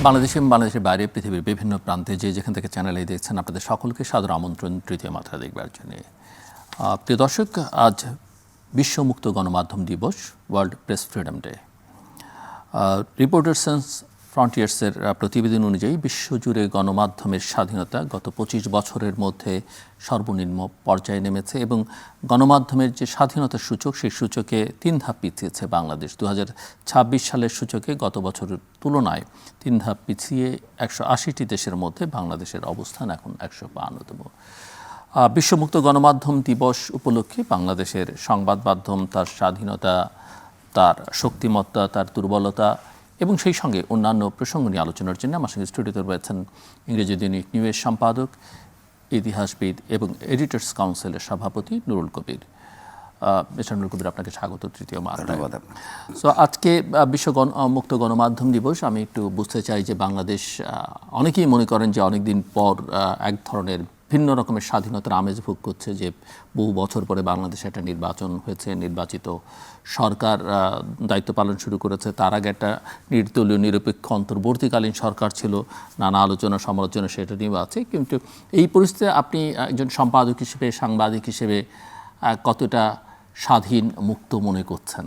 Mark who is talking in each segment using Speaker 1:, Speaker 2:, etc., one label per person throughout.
Speaker 1: বাংলাদেশে এবং বাংলাদেশের বাইরে পৃথিবীর বিভিন্ন প্রান্তে যে যেখান থেকে চ্যানেলে দেখছেন আপনাদের সকলকে সাদর আমন্ত্রণ তৃতীয় মাত্রা দেখবার জন্য। প্রিয় দর্শক, আজ বিশ্ব মুক্ত গণমাধ্যম দিবস, World Press Freedom Day. Reporters Sans ফ্রন্টিয়ার্সের প্রতিবেদন অনুযায়ী বিশ্বজুড়ে গণমাধ্যমের স্বাধীনতা গত 25 বছরের মধ্যে সর্বনিম্ন পর্যায়ে নেমেছে এবং গণমাধ্যমের যে স্বাধীনতার সূচক সেই সূচকে 3 ধাপ পিছিয়েছে বাংলাদেশ। 2026 সালের সূচকে গত বছরের তুলনায় 3 ধাপ পিছিয়ে 180টি দেশের মধ্যে বাংলাদেশের অবস্থান এখন 152তম। বিশ্বমুক্ত গণমাধ্যম দিবস উপলক্ষে বাংলাদেশের সংবাদ মাধ্যম তার স্বাধীনতা, তার শক্তিমত্তা, তার দুর্বলতা এবং সেই সঙ্গে অন্যান্য প্রসঙ্গ নিয়ে আলোচনার জন্য আমার সঙ্গে স্টুডিওতে রয়েছেন ইংরেজি দৈনিক নিউজের সম্পাদক, ইতিহাসবিদ এবং এডিটর্স কাউন্সিলের সভাপতি নুরুল কবির। মিস্টার নুরুল কবির, আপনাকে স্বাগত তৃতীয় মাত্রায়। সো আজকে বিশ্ব মুক্ত গণমাধ্যম দিবস। আমি একটু বুঝতে চাই যে বাংলাদেশ, অনেকেই মনে করেন যে অনেকদিন পর এক ধরনের ভিন্ন রকমের স্বাধীনতার আমেজ ভোগ করছে, যে বহু বছর পরে বাংলাদেশে একটা নির্বাচন হয়েছে, নির্বাচিত সরকার দায়িত্ব পালন শুরু করেছে। তার আগে একটা নির্দলীয় নিরপেক্ষ অন্তর্বর্তীকালীন সরকার ছিল, নানা আলোচনা সমালোচনা সেটা নিয়েও আছে। কিন্তু এই পরিস্থিতিতে আপনি একজন সম্পাদক হিসেবে, সাংবাদিক হিসেবে কতটা স্বাধীন মুক্ত মনে করছেন?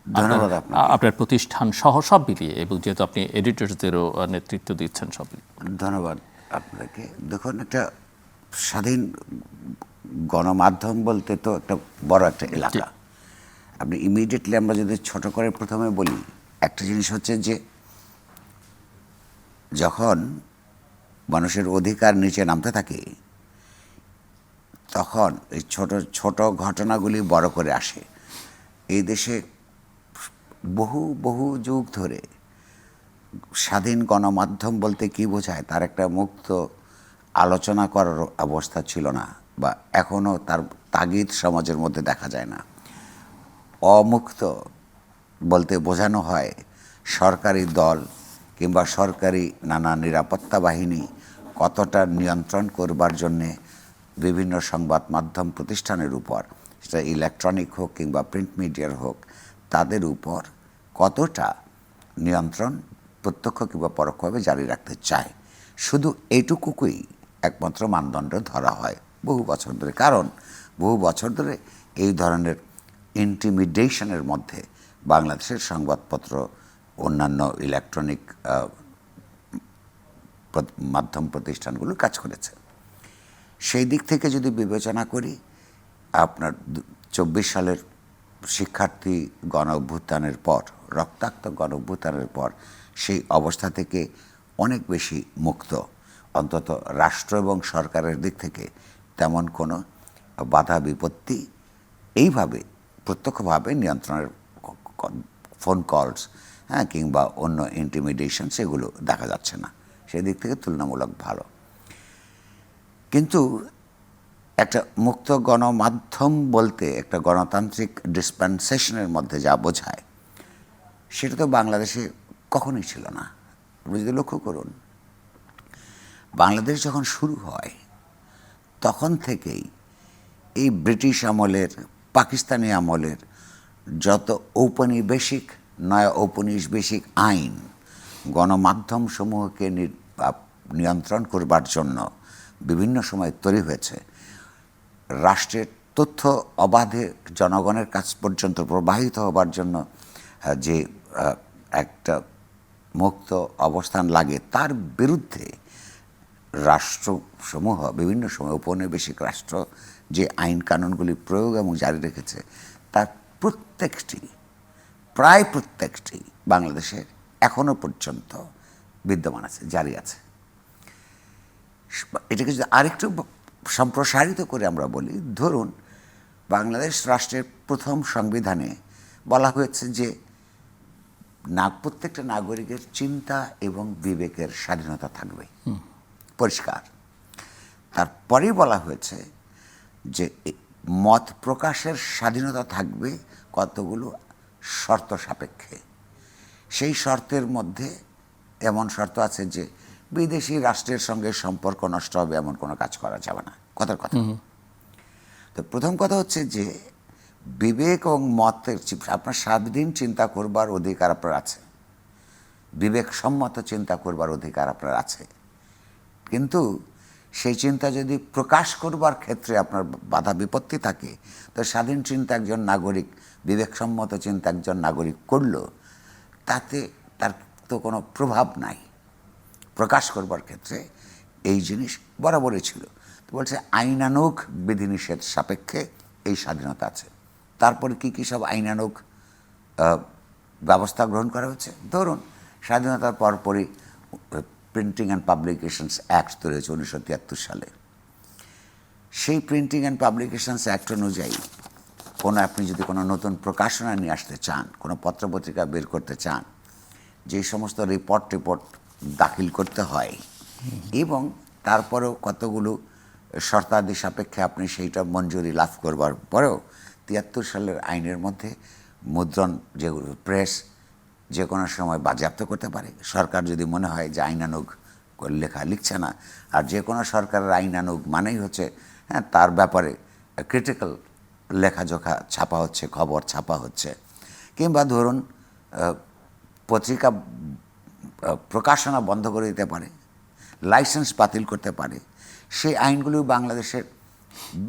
Speaker 2: ধন্যবাদ
Speaker 1: আপনার প্রতিষ্ঠান সহ সব মিলিয়ে, এবং যেহেতু আপনি এডিটরসদেরও নেতৃত্ব দিচ্ছেন সব।
Speaker 2: ধন্যবাদ আপনাকে। দেখুন, একটা স্বাধীন গণমাধ্যম বলতে তো একটা বড় একটা এলাকা। আপনি ইমিডিয়েটলি আমরা যদি ছোট করে প্রথমে বলি, একটা জিনিস হচ্ছে যে যখন মানুষের অধিকার নিচে নামতে থাকে তখন এই ছোট ছোট ঘটনাগুলি বড় করে আসে। এই দেশে বহু বহু যুগ ধরে স্বাধীন গণমাধ্যম বলতে কি বোঝায় তার একটা মুক্ত আলোচনা করার অবস্থা ছিল না, বা এখনও তার তাগিদ সমাজের মধ্যে দেখা যায় না। অমুক্ত বলতে বোঝানো হয় সরকারি দল কিংবা সরকারি নানা নিরাপত্তা বাহিনী কতটা নিয়ন্ত্রণ করবার জন্যে বিভিন্ন সংবাদ মাধ্যম প্রতিষ্ঠানের উপর, সেটা ইলেকট্রনিক হোক কিংবা প্রিন্ট মিডিয়ার হোক, তাদের উপর কতটা নিয়ন্ত্রণ প্রত্যক্ষ কিংবা পরোক্ষভাবে জারি রাখতে চায়। শুধু এইটুকুই একমাত্র মানদণ্ড ধরা হয় বহু বছর ধরে। কারণ বহু বছর ধরে এই ধরনের ইন্টিমিডেশনের মধ্যে বাংলাদেশের সংবাদপত্র, অন্যান্য ইলেকট্রনিক মাধ্যম প্রতিষ্ঠানগুলো কাজ করেছে। সেই দিক থেকে যদি বিবেচনা করি, আপনার 24 সালের শিক্ষার্থী গণ অভ্যুত্থানের পর, রক্তাক্ত গণ অভ্যুত্থানের পর সেই অবস্থা থেকে অনেক বেশি মুক্ত। অন্তত রাষ্ট্র এবং সরকারের দিক থেকে তেমন কোনো বাধা বিপত্তি এইভাবে প্রত্যক্ষভাবে নিয়ন্ত্রণের ফোন কলস কিংবা অন্য ইন্টিমিডেশন সেগুলো দেখা যাচ্ছে না। সেই দিক থেকে তুলনামূলক ভালো। কিন্তু একটা মুক্ত গণমাধ্যম বলতে একটা গণতান্ত্রিক ডিসপেন্সেশনের মধ্যে যা বোঝায় সেটা তো বাংলাদেশে কখনোই ছিল না। আপনি যদি লক্ষ্য করুন, বাংলাদেশ যখন শুরু হয় তখন থেকেই এই ব্রিটিশ আমলের, পাকিস্তানি আমলের যত ঔপনিবেশিক, নয়া ঔপনিবেশিক আইন গণমাধ্যম সমূহকে নিয়ন্ত্রণ করবার জন্য বিভিন্ন সময় তৈরি হয়েছে, রাষ্ট্রের তথ্য অবাধে জনগণের কাছ পর্যন্ত প্রবাহিত হবার জন্য যে একটা মুক্ত অবস্থান লাগে, তার বিরুদ্ধে রাষ্ট্রসমূহ বিভিন্ন সময় ঔপনিবেশিক রাষ্ট্র যে আইন কানুনগুলি প্রয়োগ এবং জারি রেখেছে, তার প্রত্যেকটি, প্রায় প্রত্যেকটি বাংলাদেশের এখনো পর্যন্ত বিদ্যমান আছে, জারি আছে। এটাকে যদি আরেকটু সম্প্রসারিত করে আমরা বলি, ধরুন বাংলাদেশ রাষ্ট্রের প্রথম সংবিধানে বলা হয়েছে যে প্রত্যেকটা নাগরিকের চিন্তা এবং বিবেকের স্বাধীনতা থাকবে, পরিষ্কার। তারপরেই বলা হয়েছে যে মত প্রকাশের স্বাধীনতা থাকবে কতগুলো শর্ত সাপেক্ষে। সেই শর্তের মধ্যে এমন শর্ত আছে যে বিদেশি রাষ্ট্রের সঙ্গে সম্পর্ক নষ্ট হবে এমন কোনো কাজ করা যাবে না, কথার কথা। তো প্রথম কথা হচ্ছে যে বিবেক এবং মতের, আপনার স্বাধীন চিন্তা করবার অধিকার আপনার আছে, বিবেকসম্মত চিন্তা করবার অধিকার আপনার আছে, কিন্তু সেই চিন্তা যদি প্রকাশ করবার ক্ষেত্রে আপনার বাধা বিপত্তি থাকে, তো স্বাধীন চিন্তা একজন নাগরিক, বিবেকসম্মত চিন্তা একজন নাগরিক করল, তাতে তার তো কোনো প্রভাব নাই প্রকাশ করবার ক্ষেত্রে। এই জিনিস বরাবরই ছিল। তো বলছে আইনানুগ বিধিনিষেধ সাপেক্ষে এই স্বাধীনতা আছে। তারপরে কি কি সব আইনানুগ ব্যবস্থা গ্রহণ করা হচ্ছে? ধরুন, স্বাধীনতার পরপরই প্রিন্টিং অ্যান্ড পাবলিকেশনস অ্যাক্ট তৈরি হয়েছে 1973 সালে। সেই প্রিন্টিং অ্যান্ড পাবলিকেশনস অ্যাক্ট অনুযায়ী আপনি যদি কোনো নতুন প্রকাশনা নিয়ে আসতে চান, কোনো পত্রপত্রিকা বের করতে চান, যে সমস্ত রিপোর্ট দাখিল করতে হয় এবং তারপরেও কতগুলো শর্তাদি সাপেক্ষে আপনি সেইটা মঞ্জুরি লাভ করবার পরেও 73 সালের আইনের মধ্যে মুদ্রণ, যেগুলো প্রেস যে কোনো সময় বাজেয়াপ্ত করতে পারে সরকার যদি মনে হয় যে আইনানুগ লেখা লিখছে না। আর যে কোনো সরকারের আইনানুগ মানেই হচ্ছে তার ব্যাপারে ক্রিটিক্যাল লেখাজোখা ছাপা হচ্ছে, খবর ছাপা হচ্ছে, কিংবা ধরুন পত্রিকা প্রকাশনা বন্ধ করে দিতে পারে, লাইসেন্স বাতিল করতে পারে। সেই আইনগুলো বাংলাদেশের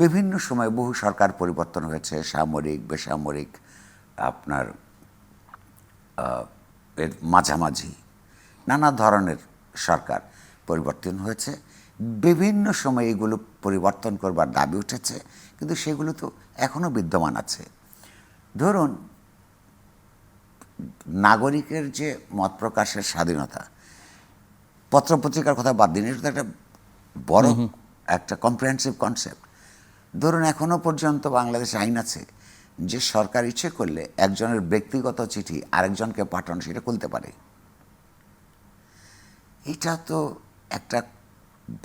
Speaker 2: বিভিন্ন সময় বহু সরকার পরিবর্তন হয়েছে, সামরিক, বেসামরিক, আপনার এর মাঝামাঝি নানা ধরনের সরকার পরিবর্তন হয়েছে। বিভিন্ন সময় এগুলো পরিবর্তন করবার দাবি উঠেছে, কিন্তু সেগুলো তো এখনও বিদ্যমান আছে। ধরুন, নাগরিকের যে মত প্রকাশের স্বাধীনতা, পত্রপত্রিকার কথা বাদ দিন, এটা তো একটা বড় একটা কম্প্রিহেনসিভ কনসেপ্ট। ধরুন, এখনও পর্যন্ত বাংলাদেশে আইন আছে যে সরকার ইচ্ছে করলে একজনের ব্যক্তিগত চিঠি আরেকজনকে পাঠানো সেটা খুলতে পারে। এটা তো একটা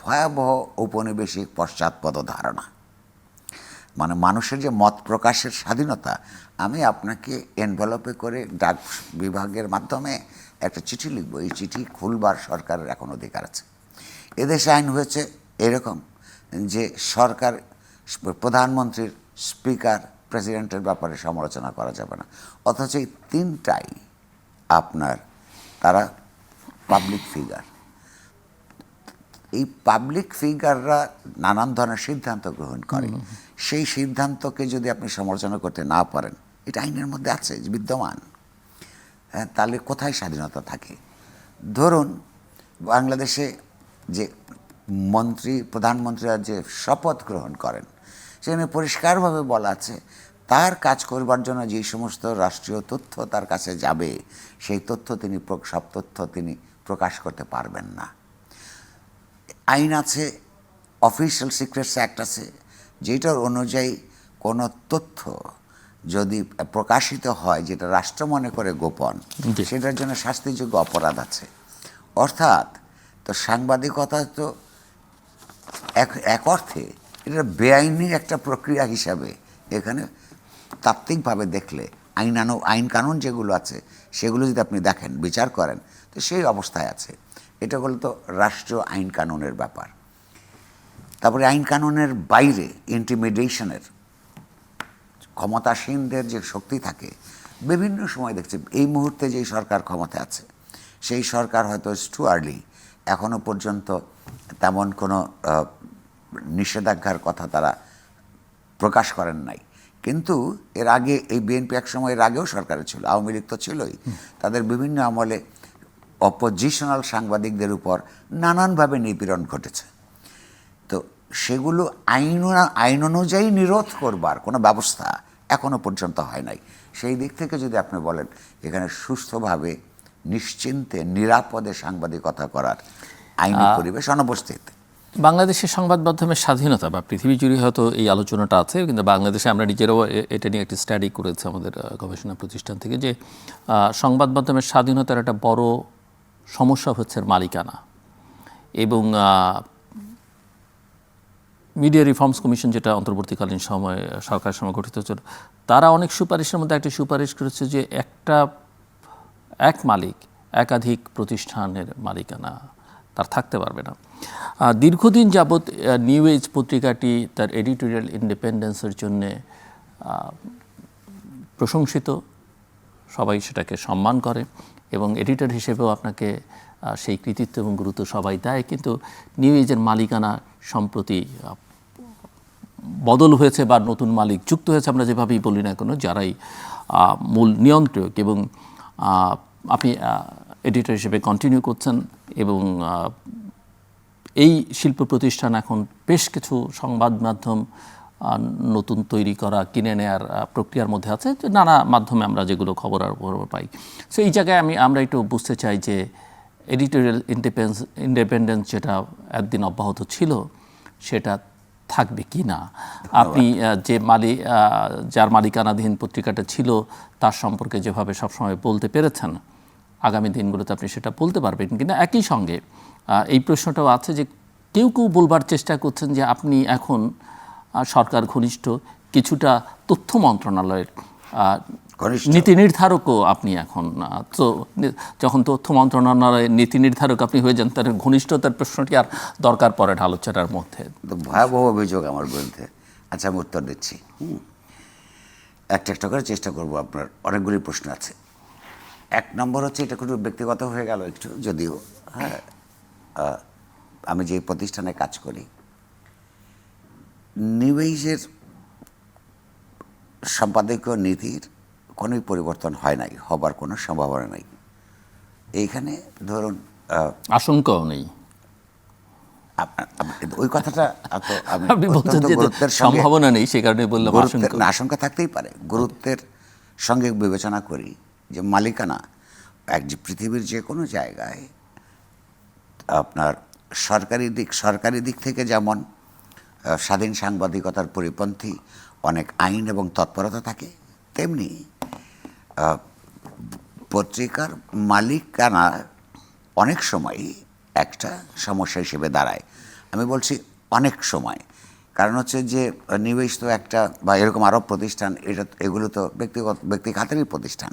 Speaker 2: ভয়াবহ ঔপনিবেশিক পশ্চাৎপদ ধারণা। মানে মানুষের যে মত প্রকাশের স্বাধীনতা, আমি আপনাকে এনভেলপে করে ডাক বিভাগের মাধ্যমে একটা চিঠি লিখব, এই চিঠি খুলবার সরকারের এখন অধিকার আছে। এদেশে আইন হয়েছে এরকম যে সরকার, প্রধানমন্ত্রীর, স্পিকার, প্রেসিডেন্টের ব্যাপারে সমালোচনা করা যাবে না, অথচ এই তিনটাই আপনার তারা পাবলিক ফিগার। এই পাবলিক ফিগাররা নানান ধরনের সিদ্ধান্ত গ্রহণ করে, সেই সিদ্ধান্তকে যদি আপনি সমালোচনা করতে না পারেন, এটা আইনের মধ্যে আছে, বিদ্যমান, তাহলে কোথায় স্বাধীনতা থাকে? ধরুন, বাংলাদেশে যে প্রধানমন্ত্রীরা যে শপথ গ্রহণ করেন, সেখানে পরিষ্কারভাবে বলা আছে তার কাজ করবার জন্য যে সমস্ত রাষ্ট্রীয় তথ্য তার কাছে যাবে, সেই তথ্য সব তথ্য তিনি প্রকাশ করতে পারবেন না। আইন আছে, অফিসিয়াল সিক্রেটস অ্যাক্ট আছে, যেটার অনুযায়ী কোনো তথ্য যদি প্রকাশিত হয় যেটা রাষ্ট্র মনে করে গোপন, সেটার জন্য শাস্তিযোগ্য অপরাধ আছে। অর্থাৎ তো সাংবাদিকতা তো এক অর্থে এটা বেআইনি একটা প্রক্রিয়া হিসাবে এখানে তাত্ত্বিকভাবে দেখলে আইন কানুন যেগুলো আছে সেগুলো যদি আপনি দেখেন, বিচার করেন, তো সেই অবস্থায় আছে। এটা হলো তো রাষ্ট্রীয় আইন কানুনের ব্যাপার। তারপরে আইন কানুনের বাইরে ইন্টিমিডেশনের ক্ষমতাসীনদের যে শক্তি থাকে, বিভিন্ন সময় দেখছি এই মুহূর্তে যেই সরকার ক্ষমতা আছে সেই সরকার হয়তো টু আর্লি, এখনও পর্যন্ত তেমন কোনো নিষেধাজ্ঞার কথা তারা প্রকাশ করেন নাই। কিন্তু এর আগে এই বিএনপি এক সময়ের আগেও সরকারে ছিল, আওয়ামী লীগ তো ছিলই, তাদের বিভিন্ন আমলে অপোজিশনাল সাংবাদিকদের উপর নানানভাবে নিপীড়ন ঘটেছে। তো সেগুলো আইন অনুযায়ী নিরোধ করবার কোনো ব্যবস্থা এখনও পর্যন্ত হয় নাই। সেই দিক থেকে যদি আপনি বলেন এখানে সুস্থভাবে নিশ্চিন্তে নিরাপদে সাংবাদিকতা করার আইনি পরিবেশ অনুপস্থিত।
Speaker 1: বাংলাদেশের সংবাদ মাধ্যমের স্বাধীনতা বা পৃথিবী জুড়ে হয়তো এই আলোচনাটা আছে, কিন্তু বাংলাদেশে আমরা নিজেরাও এটা নিয়ে একটি স্টাডি করেছি আমাদের গবেষণা প্রতিষ্ঠান থেকে, যে সংবাদ মাধ্যমের স্বাধীনতার একটা বড় সমস্যা হচ্ছে মালিকানা। এবং মিডিয়া রিফর্মস কমিশন, যেটা অন্তর্বর্তীকালীন সময় সরকারের সময় গঠিত হচ্ছিল, তারা অনেক সুপারিশের মধ্যে একটা সুপারিশ করেছে যে এক মালিক একাধিক প্রতিষ্ঠানের মালিকানা তার থাকতে পারবে না। দীর্ঘদিন যাবৎ নিউ এজ পত্রিকাটি তার এডিটোরিয়াল ইন্ডিপেন্ডেন্সের জন্যে প্রশংসিত, সবাই সেটাকে সম্মান করে, এবং এডিটর হিসেবেও আপনাকে সেই কৃতিত্ব এবং গুরুত্ব সবাই দেয়, কিন্তু নিউ এজের মালিকানা সম্প্রতি বদল হয়েছে বা নতুন মালিক যুক্ত হয়েছে, আমরা যেভাবেই বলি না কেন, যারাই মূল নিয়ন্ত্রক। এবং আপনি এডিটর হিসেবে কন্টিনিউ করছেন এবং এই শিল্প প্রতিষ্ঠান এখন বেশ কিছু সংবাদ মাধ্যম নতুন তৈরি করা, কিনে নেয়ার প্রক্রিয়ার মধ্যে আছে, যে নানা মাধ্যমে আমরা যেগুলো খবর পাই। সো এই জায়গায় আমরা একটু বুঝতে চাই যে এডিটোরিয়াল ইন্ডিপেন্ডেন্স যেটা একদিন অব্যাহত ছিল সেটা থাকবে কি না। আপনি যে যার মালিকানাধীন পত্রিকাটা ছিল তার সম্পর্কে যেভাবে সবসময় বলতে পেরেছেন, আগামী দিনগুলোতে আপনি সেটা বলতে পারবেন কিনা। একই সঙ্গে এই প্রশ্নটাও আছে যে কেউ কেউ বলবার চেষ্টা করছেন যে আপনি এখন সরকার ঘনিষ্ঠ, কিছুটা তথ্য মন্ত্রণালয়ের নীতি নির্ধারকও আপনি এখন। তো যখন তথ্য মন্ত্রণালয়ের নীতি নির্ধারক আপনি হয়ে যান, তার ঘনিষ্ঠতার প্রশ্নটি আর দরকার পড়ে না আলোচনার মধ্যে।
Speaker 2: ভয়াবহ অভিযোগ আমার বিরুদ্ধে। আচ্ছা, আমি উত্তর দিচ্ছি। একটা করে চেষ্টা করব। আপনার অনেকগুলি প্রশ্ন আছে। 1 নম্বর হচ্ছে, এটা একটু ব্যক্তিগত হয়ে গেল একটু, যদিও হ্যাঁ, আমি যে প্রতিষ্ঠানে কাজ করি, নিউ এজের সম্পাদকীয় নীতির কোনোই পরিবর্তন হয় নাই, হবার কোনো সম্ভাবনা নেই। এইখানে ধরুন
Speaker 1: আশঙ্কাও নেই।
Speaker 2: ওই কথাটা
Speaker 1: আপনি বলছেন যে সম্ভাবনা নেই, সে কারণে বললাম
Speaker 2: আশঙ্কা থাকতেই পারে। গুরুত্বের সঙ্গে বিবেচনা করি যে মালিকানা পৃথিবীর যে কোনো জায়গায় আপনার সরকারি দিক থেকে যেমন স্বাধীন সাংবাদিকতার পরিপন্থী অনেক আইন এবং তৎপরতা থাকে, তেমনি পত্রিকার মালিকানা অনেক সময় একটা সমস্যা হিসেবে দাঁড়ায়। আমি বলছি অনেক সময়, কারণ হচ্ছে যে নিউ এজ তো একটা, বা এরকম আরও প্রতিষ্ঠান, এগুলো তো ব্যক্তিগতেরই প্রতিষ্ঠান।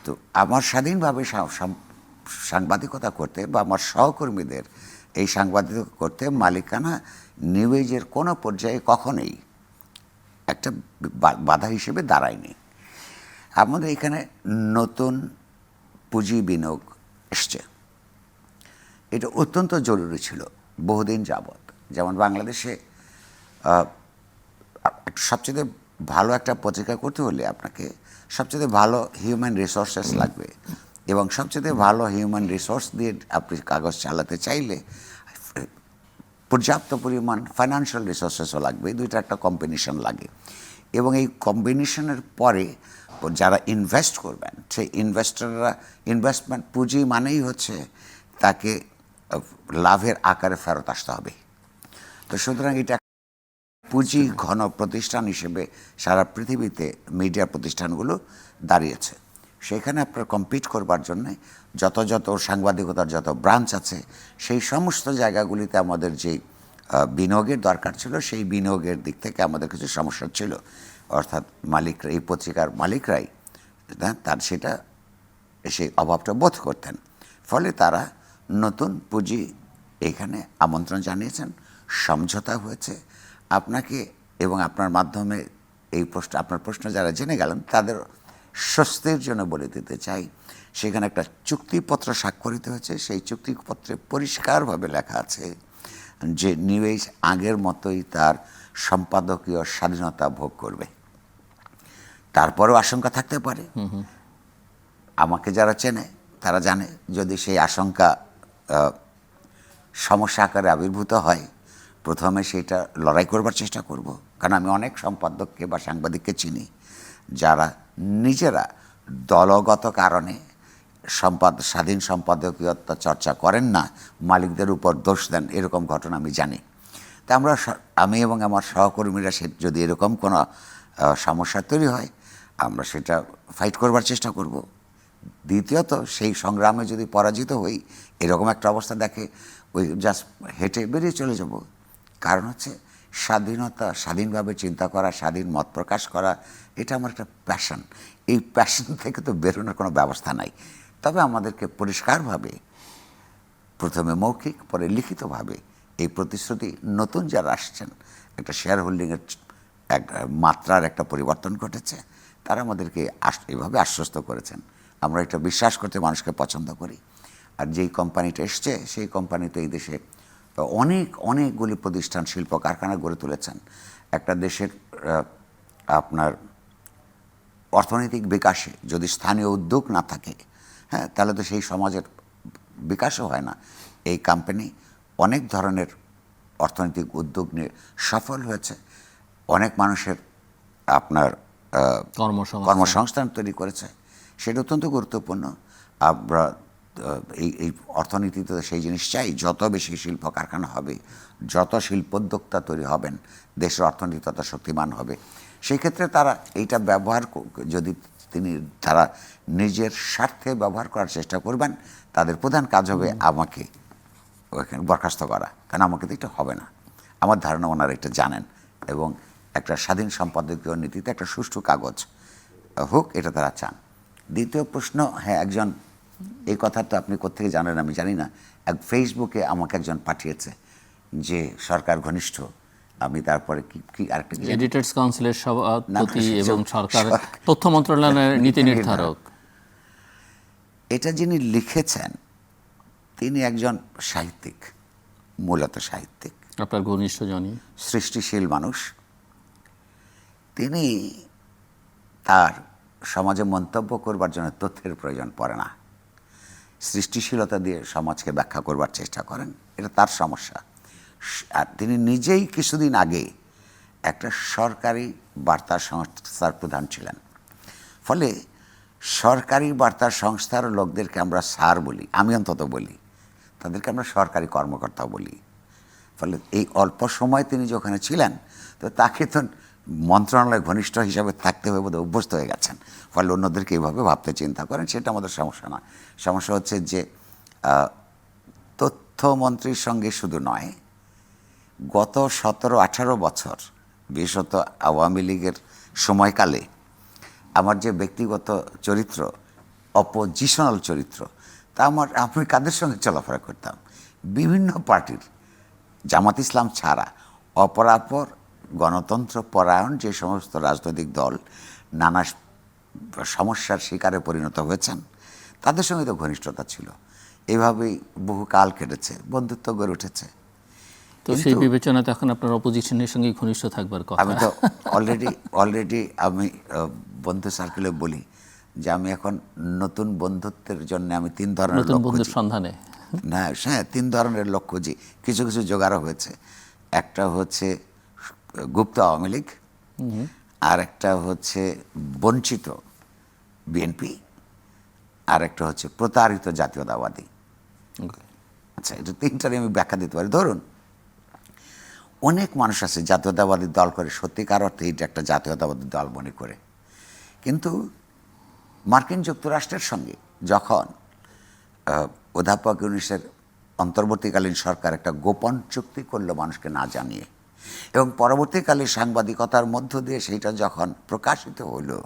Speaker 2: তো আমার স্বাধীনভাবে সাংবাদিকতা করতে বা আমার সহকর্মীদের এই সাংবাদিকতা করতে মালিকানা নিউ এজের কোনো পর্যায়ে কখনোই একটা বাধা হিসেবে দাঁড়ায়নি। আমাদের এখানে নতুন পুঁজি বিনিয়োগ এসছে, এটা অত্যন্ত জরুরি ছিল বহুদিন যাবৎ। যেমন বাংলাদেশে সবচেয়ে ভালো একটা পত্রিকা করতে হলে আপনাকে সবচেয়ে ভালো হিউম্যান রিসোর্সেস লাগবে, এবং সবচেয়ে ভালো হিউম্যান রিসোর্স দিয়ে আপনি কাগজ চালাতে চাইলে পর্যাপ্ত পরিমাণ ফাইন্যান্সিয়াল রিসোর্সেসও লাগবে। দুইটা একটা কম্বিনেশন লাগে, এবং এই কম্বিনেশনের পরে যারা ইনভেস্ট করবেন, সেই ইনভেস্টমেন্ট পুঁজি মানেই হচ্ছে তাকে লাভের আকারে ফেরত আসতে হবে। তো সুতরাং এটা পুঁজি ঘন প্রতিষ্ঠান হিসেবে সারা পৃথিবীতে মিডিয়া প্রতিষ্ঠানগুলো দাঁড়িয়েছে। সেখানে আপনার কম্পিট করবার জন্যে যত সাংবাদিকতার যত ব্রাঞ্চ আছে, সেই সমস্ত জায়গাগুলিতে আমাদের যে বিনিয়োগের দরকার ছিল, সেই বিনিয়োগের দিক থেকে আমাদের কিছু সমস্যা ছিল। অর্থাৎ মালিকরা, এই পত্রিকার মালিকরাই তার সেই অভাবটা বোধ করতেন। ফলে তারা নতুন পুঁজি এখানে আমন্ত্রণ জানিয়েছেন, সমঝোতা হয়েছে। আপনাকে এবং আপনার মাধ্যমে আপনার প্রশ্ন যারা জেনে গেলেন তাদের স্বস্তির জন্য বলে দিতে চাই, সেখানে একটা চুক্তিপত্র স্বাক্ষরিত হয়েছে। সেই চুক্তিপত্রে পরিষ্কারভাবে লেখা আছে যে নিউ এজ আগের মতোই তার সম্পাদকীয় স্বাধীনতা ভোগ করবে। তারপরেও আশঙ্কা থাকতে পারে, আমাকে যারা চেনে তারা জানে, যদি সেই আশঙ্কা সমস্যা আকারে আবির্ভূত হয়, প্রথমে সেটা লড়াই করবার চেষ্টা করব। কারণ আমি অনেক সম্পাদককে বা সাংবাদিককে চিনি যারা নিজেরা দলগত কারণে স্বাধীন সম্পাদকীয়তা চর্চা করেন না, মালিকদের উপর দোষ দেন, এরকম ঘটনা আমি জানি। তা আমি এবং আমার সহকর্মীরা যদি এরকম কোনো সমস্যা তৈরি হয়, আমরা সেটা ফাইট করবার চেষ্টা করব। দ্বিতীয়ত, সেই সংগ্রামে যদি পরাজিত হই, এরকম একটা অবস্থা দেখে, ওই জাস্ট হেঁটে বেরিয়ে চলে যাব। কারণ হচ্ছে স্বাধীনতা, স্বাধীনভাবে চিন্তা করা, স্বাধীন মত প্রকাশ করা, এটা আমার একটা প্যাশন। এই প্যাশন থেকে তো বেরোনোর কোনো ব্যবস্থা নাই। তবে আমাদেরকে পরিষ্কারভাবে, প্রথমে মৌখিক পরে লিখিতভাবে এই প্রতিশ্রুতি, নতুন যারা আসছেন, একটা শেয়ার হোল্ডিংয়ের মাত্রার একটা পরিবর্তন ঘটেছে, তারা আমাদেরকে এইভাবে আশ্বস্ত করেছেন। আমরা এটা বিশ্বাস করতে মানুষকে পছন্দ করি। আর যেই কোম্পানিটা এসছে সেই কোম্পানিতে এই দেশে অনেকগুলি প্রতিষ্ঠান, শিল্প কারখানা গড়ে তুলেছেন। একটা দেশের আপনার অর্থনৈতিক বিকাশে যদি স্থানীয় উদ্যোগ না থাকে, হ্যাঁ, তাহলে তো সেই সমাজের বিকাশও হয় না। এই কোম্পানি অনেক ধরনের অর্থনৈতিক উদ্যোগ নিয়ে সফল হয়েছে, অনেক মানুষের আপনার কর্মসংস্থান তৈরি করেছে। সেটা অত্যন্ত গুরুত্বপূর্ণ। আমরা এই অর্থনীতিতে সেই জিনিস চাই, যত বেশি শিল্প কারখানা হবে, যত শিল্পোদ্যোক্তা তৈরি হবেন, দেশের অর্থনীতি তত শক্তিমান হবে। সেই ক্ষেত্রে তারা এইটা ব্যবহার, যদি তারা নিজের স্বার্থে ব্যবহার করার চেষ্টা করবেন, তাদের প্রধান কাজ হবে আমাকে ওখানে বরখাস্ত করা, কারণ আমাকে তো এটা হবে না। আমার ধারণা ওনারা এটা জানেন, এবং একটা স্বাধীন সম্পাদকীয় নীতিতে একটা সুষ্ঠু কাগজ হোক, এটা তারা চান। দ্বিতীয় প্রশ্ন, হ্যাঁ, একজন, এই কথা তো আপনি কোত্থেকে জানেন আমি জানি না, ফেসবুকে আমাকে একজন পাঠিয়েছে যে সরকার ঘনিষ্ঠ। আমি তারপরে কি আরেকটা
Speaker 1: এডিটরস কাউন্সিলের সভাপতি এবং সরকার তথ্য মন্ত্রণালয়ের নীতি নির্ধারক।
Speaker 2: এটা যিনি লিখেছেন তিনি একজন সাহিত্যিক, মূলত সাহিত্যিক,
Speaker 1: আপনার ঘনিষ্ঠ জনই,
Speaker 2: সৃষ্টিশীল মানুষ। তিনি তার সমাজে মন্তব্য করবার জন্য তথ্যের প্রয়োজন পড়ে না, সৃষ্টিশীলতা দিয়ে সমাজকে ব্যাখ্যা করবার চেষ্টা করেন। এটা তার সমস্যা। আর তিনি নিজেই কিছুদিন আগে একটা সরকারি বার্তা সংস্থার প্রধান ছিলেন। ফলে সরকারি বার্তা সংস্থার লোকদেরকে আমরা স্যার বলি, আমি অন্তত বলি, তাদেরকে আমরা সরকারি কর্মকর্তা বলি। ফলে এই অল্প সময় তিনি যে ওখানে ছিলেন, তো তাকে তো মন্ত্রণালয় ঘনিষ্ঠ হিসাবে থাকতে হবে বোধহয় অভ্যস্ত হয়ে গেছেন। ফলে অন্যদেরকে এইভাবে ভাবতে চিন্তা করেন, সেটা আমাদের সমস্যা না। সমস্যা হচ্ছে যে তথ্যমন্ত্রীর সঙ্গে শুধু নয়, গত 17-18 বছর, বিশেষত আওয়ামী লীগের সময়কালে আমার যে ব্যক্তিগত চরিত্র, অপোজিশনাল চরিত্র, তা আমি কাদের সঙ্গে চলাফেরা করতাম? বিভিন্ন পার্টির, জামাত ইসলাম ছাড়া অপরাপর গণতন্ত্র পরায়ণ যে সমস্ত রাজনৈতিক দল নানা সমস্যার শিকারে পরিণত হয়েছেন, তাদের সঙ্গে তো ঘনিষ্ঠতা ছিল। এভাবেই বহু কাল কেটেছে, বন্ধুত্ব গড়ে উঠেছে।
Speaker 1: তো সেই বিবেচনাতে এখন আপনার অপোজিশনের সঙ্গে ঘনিষ্ঠ থাকবার কথা।
Speaker 2: আমি তো অলরেডি আমি বন্ধু সার্কেলে বলি যে আমি এখন নতুন বন্ধুত্বের জন্য আমি 3 ধরনের
Speaker 1: নতুন বন্ধুর সন্ধানে,
Speaker 2: না, হ্যাঁ, 3 ধরনের লক্ষ্য খুঁজি। কিছু জোগাড় হয়েছে। একটা হচ্ছে গুপ্ত আওয়ামী লীগ, আর একটা হচ্ছে বঞ্চিত বিএনপি, আর একটা হচ্ছে প্রতারিত জাতীয়তাবাদী। আচ্ছা, এটা 3টারই আমি ব্যাখ্যা দিতে পারি। ধরুন, অনেক মানুষ আছে জাতীয়তাবাদী দল করে, সত্যিকার অর্থে এটা একটা জাতীয়তাবাদী দল মনে করে। কিন্তু মার্কিন যুক্তরাষ্ট্রের সঙ্গে যখন অধ্যাপক ইউনূসের অন্তর্বর্তীকালীন সরকার একটা গোপন চুক্তি করলো মানুষকে না জানিয়ে, এবং পরবর্তীকালে সাংবাদিকতার মধ্য দিয়ে সেইটা যখন প্রকাশিত হলো,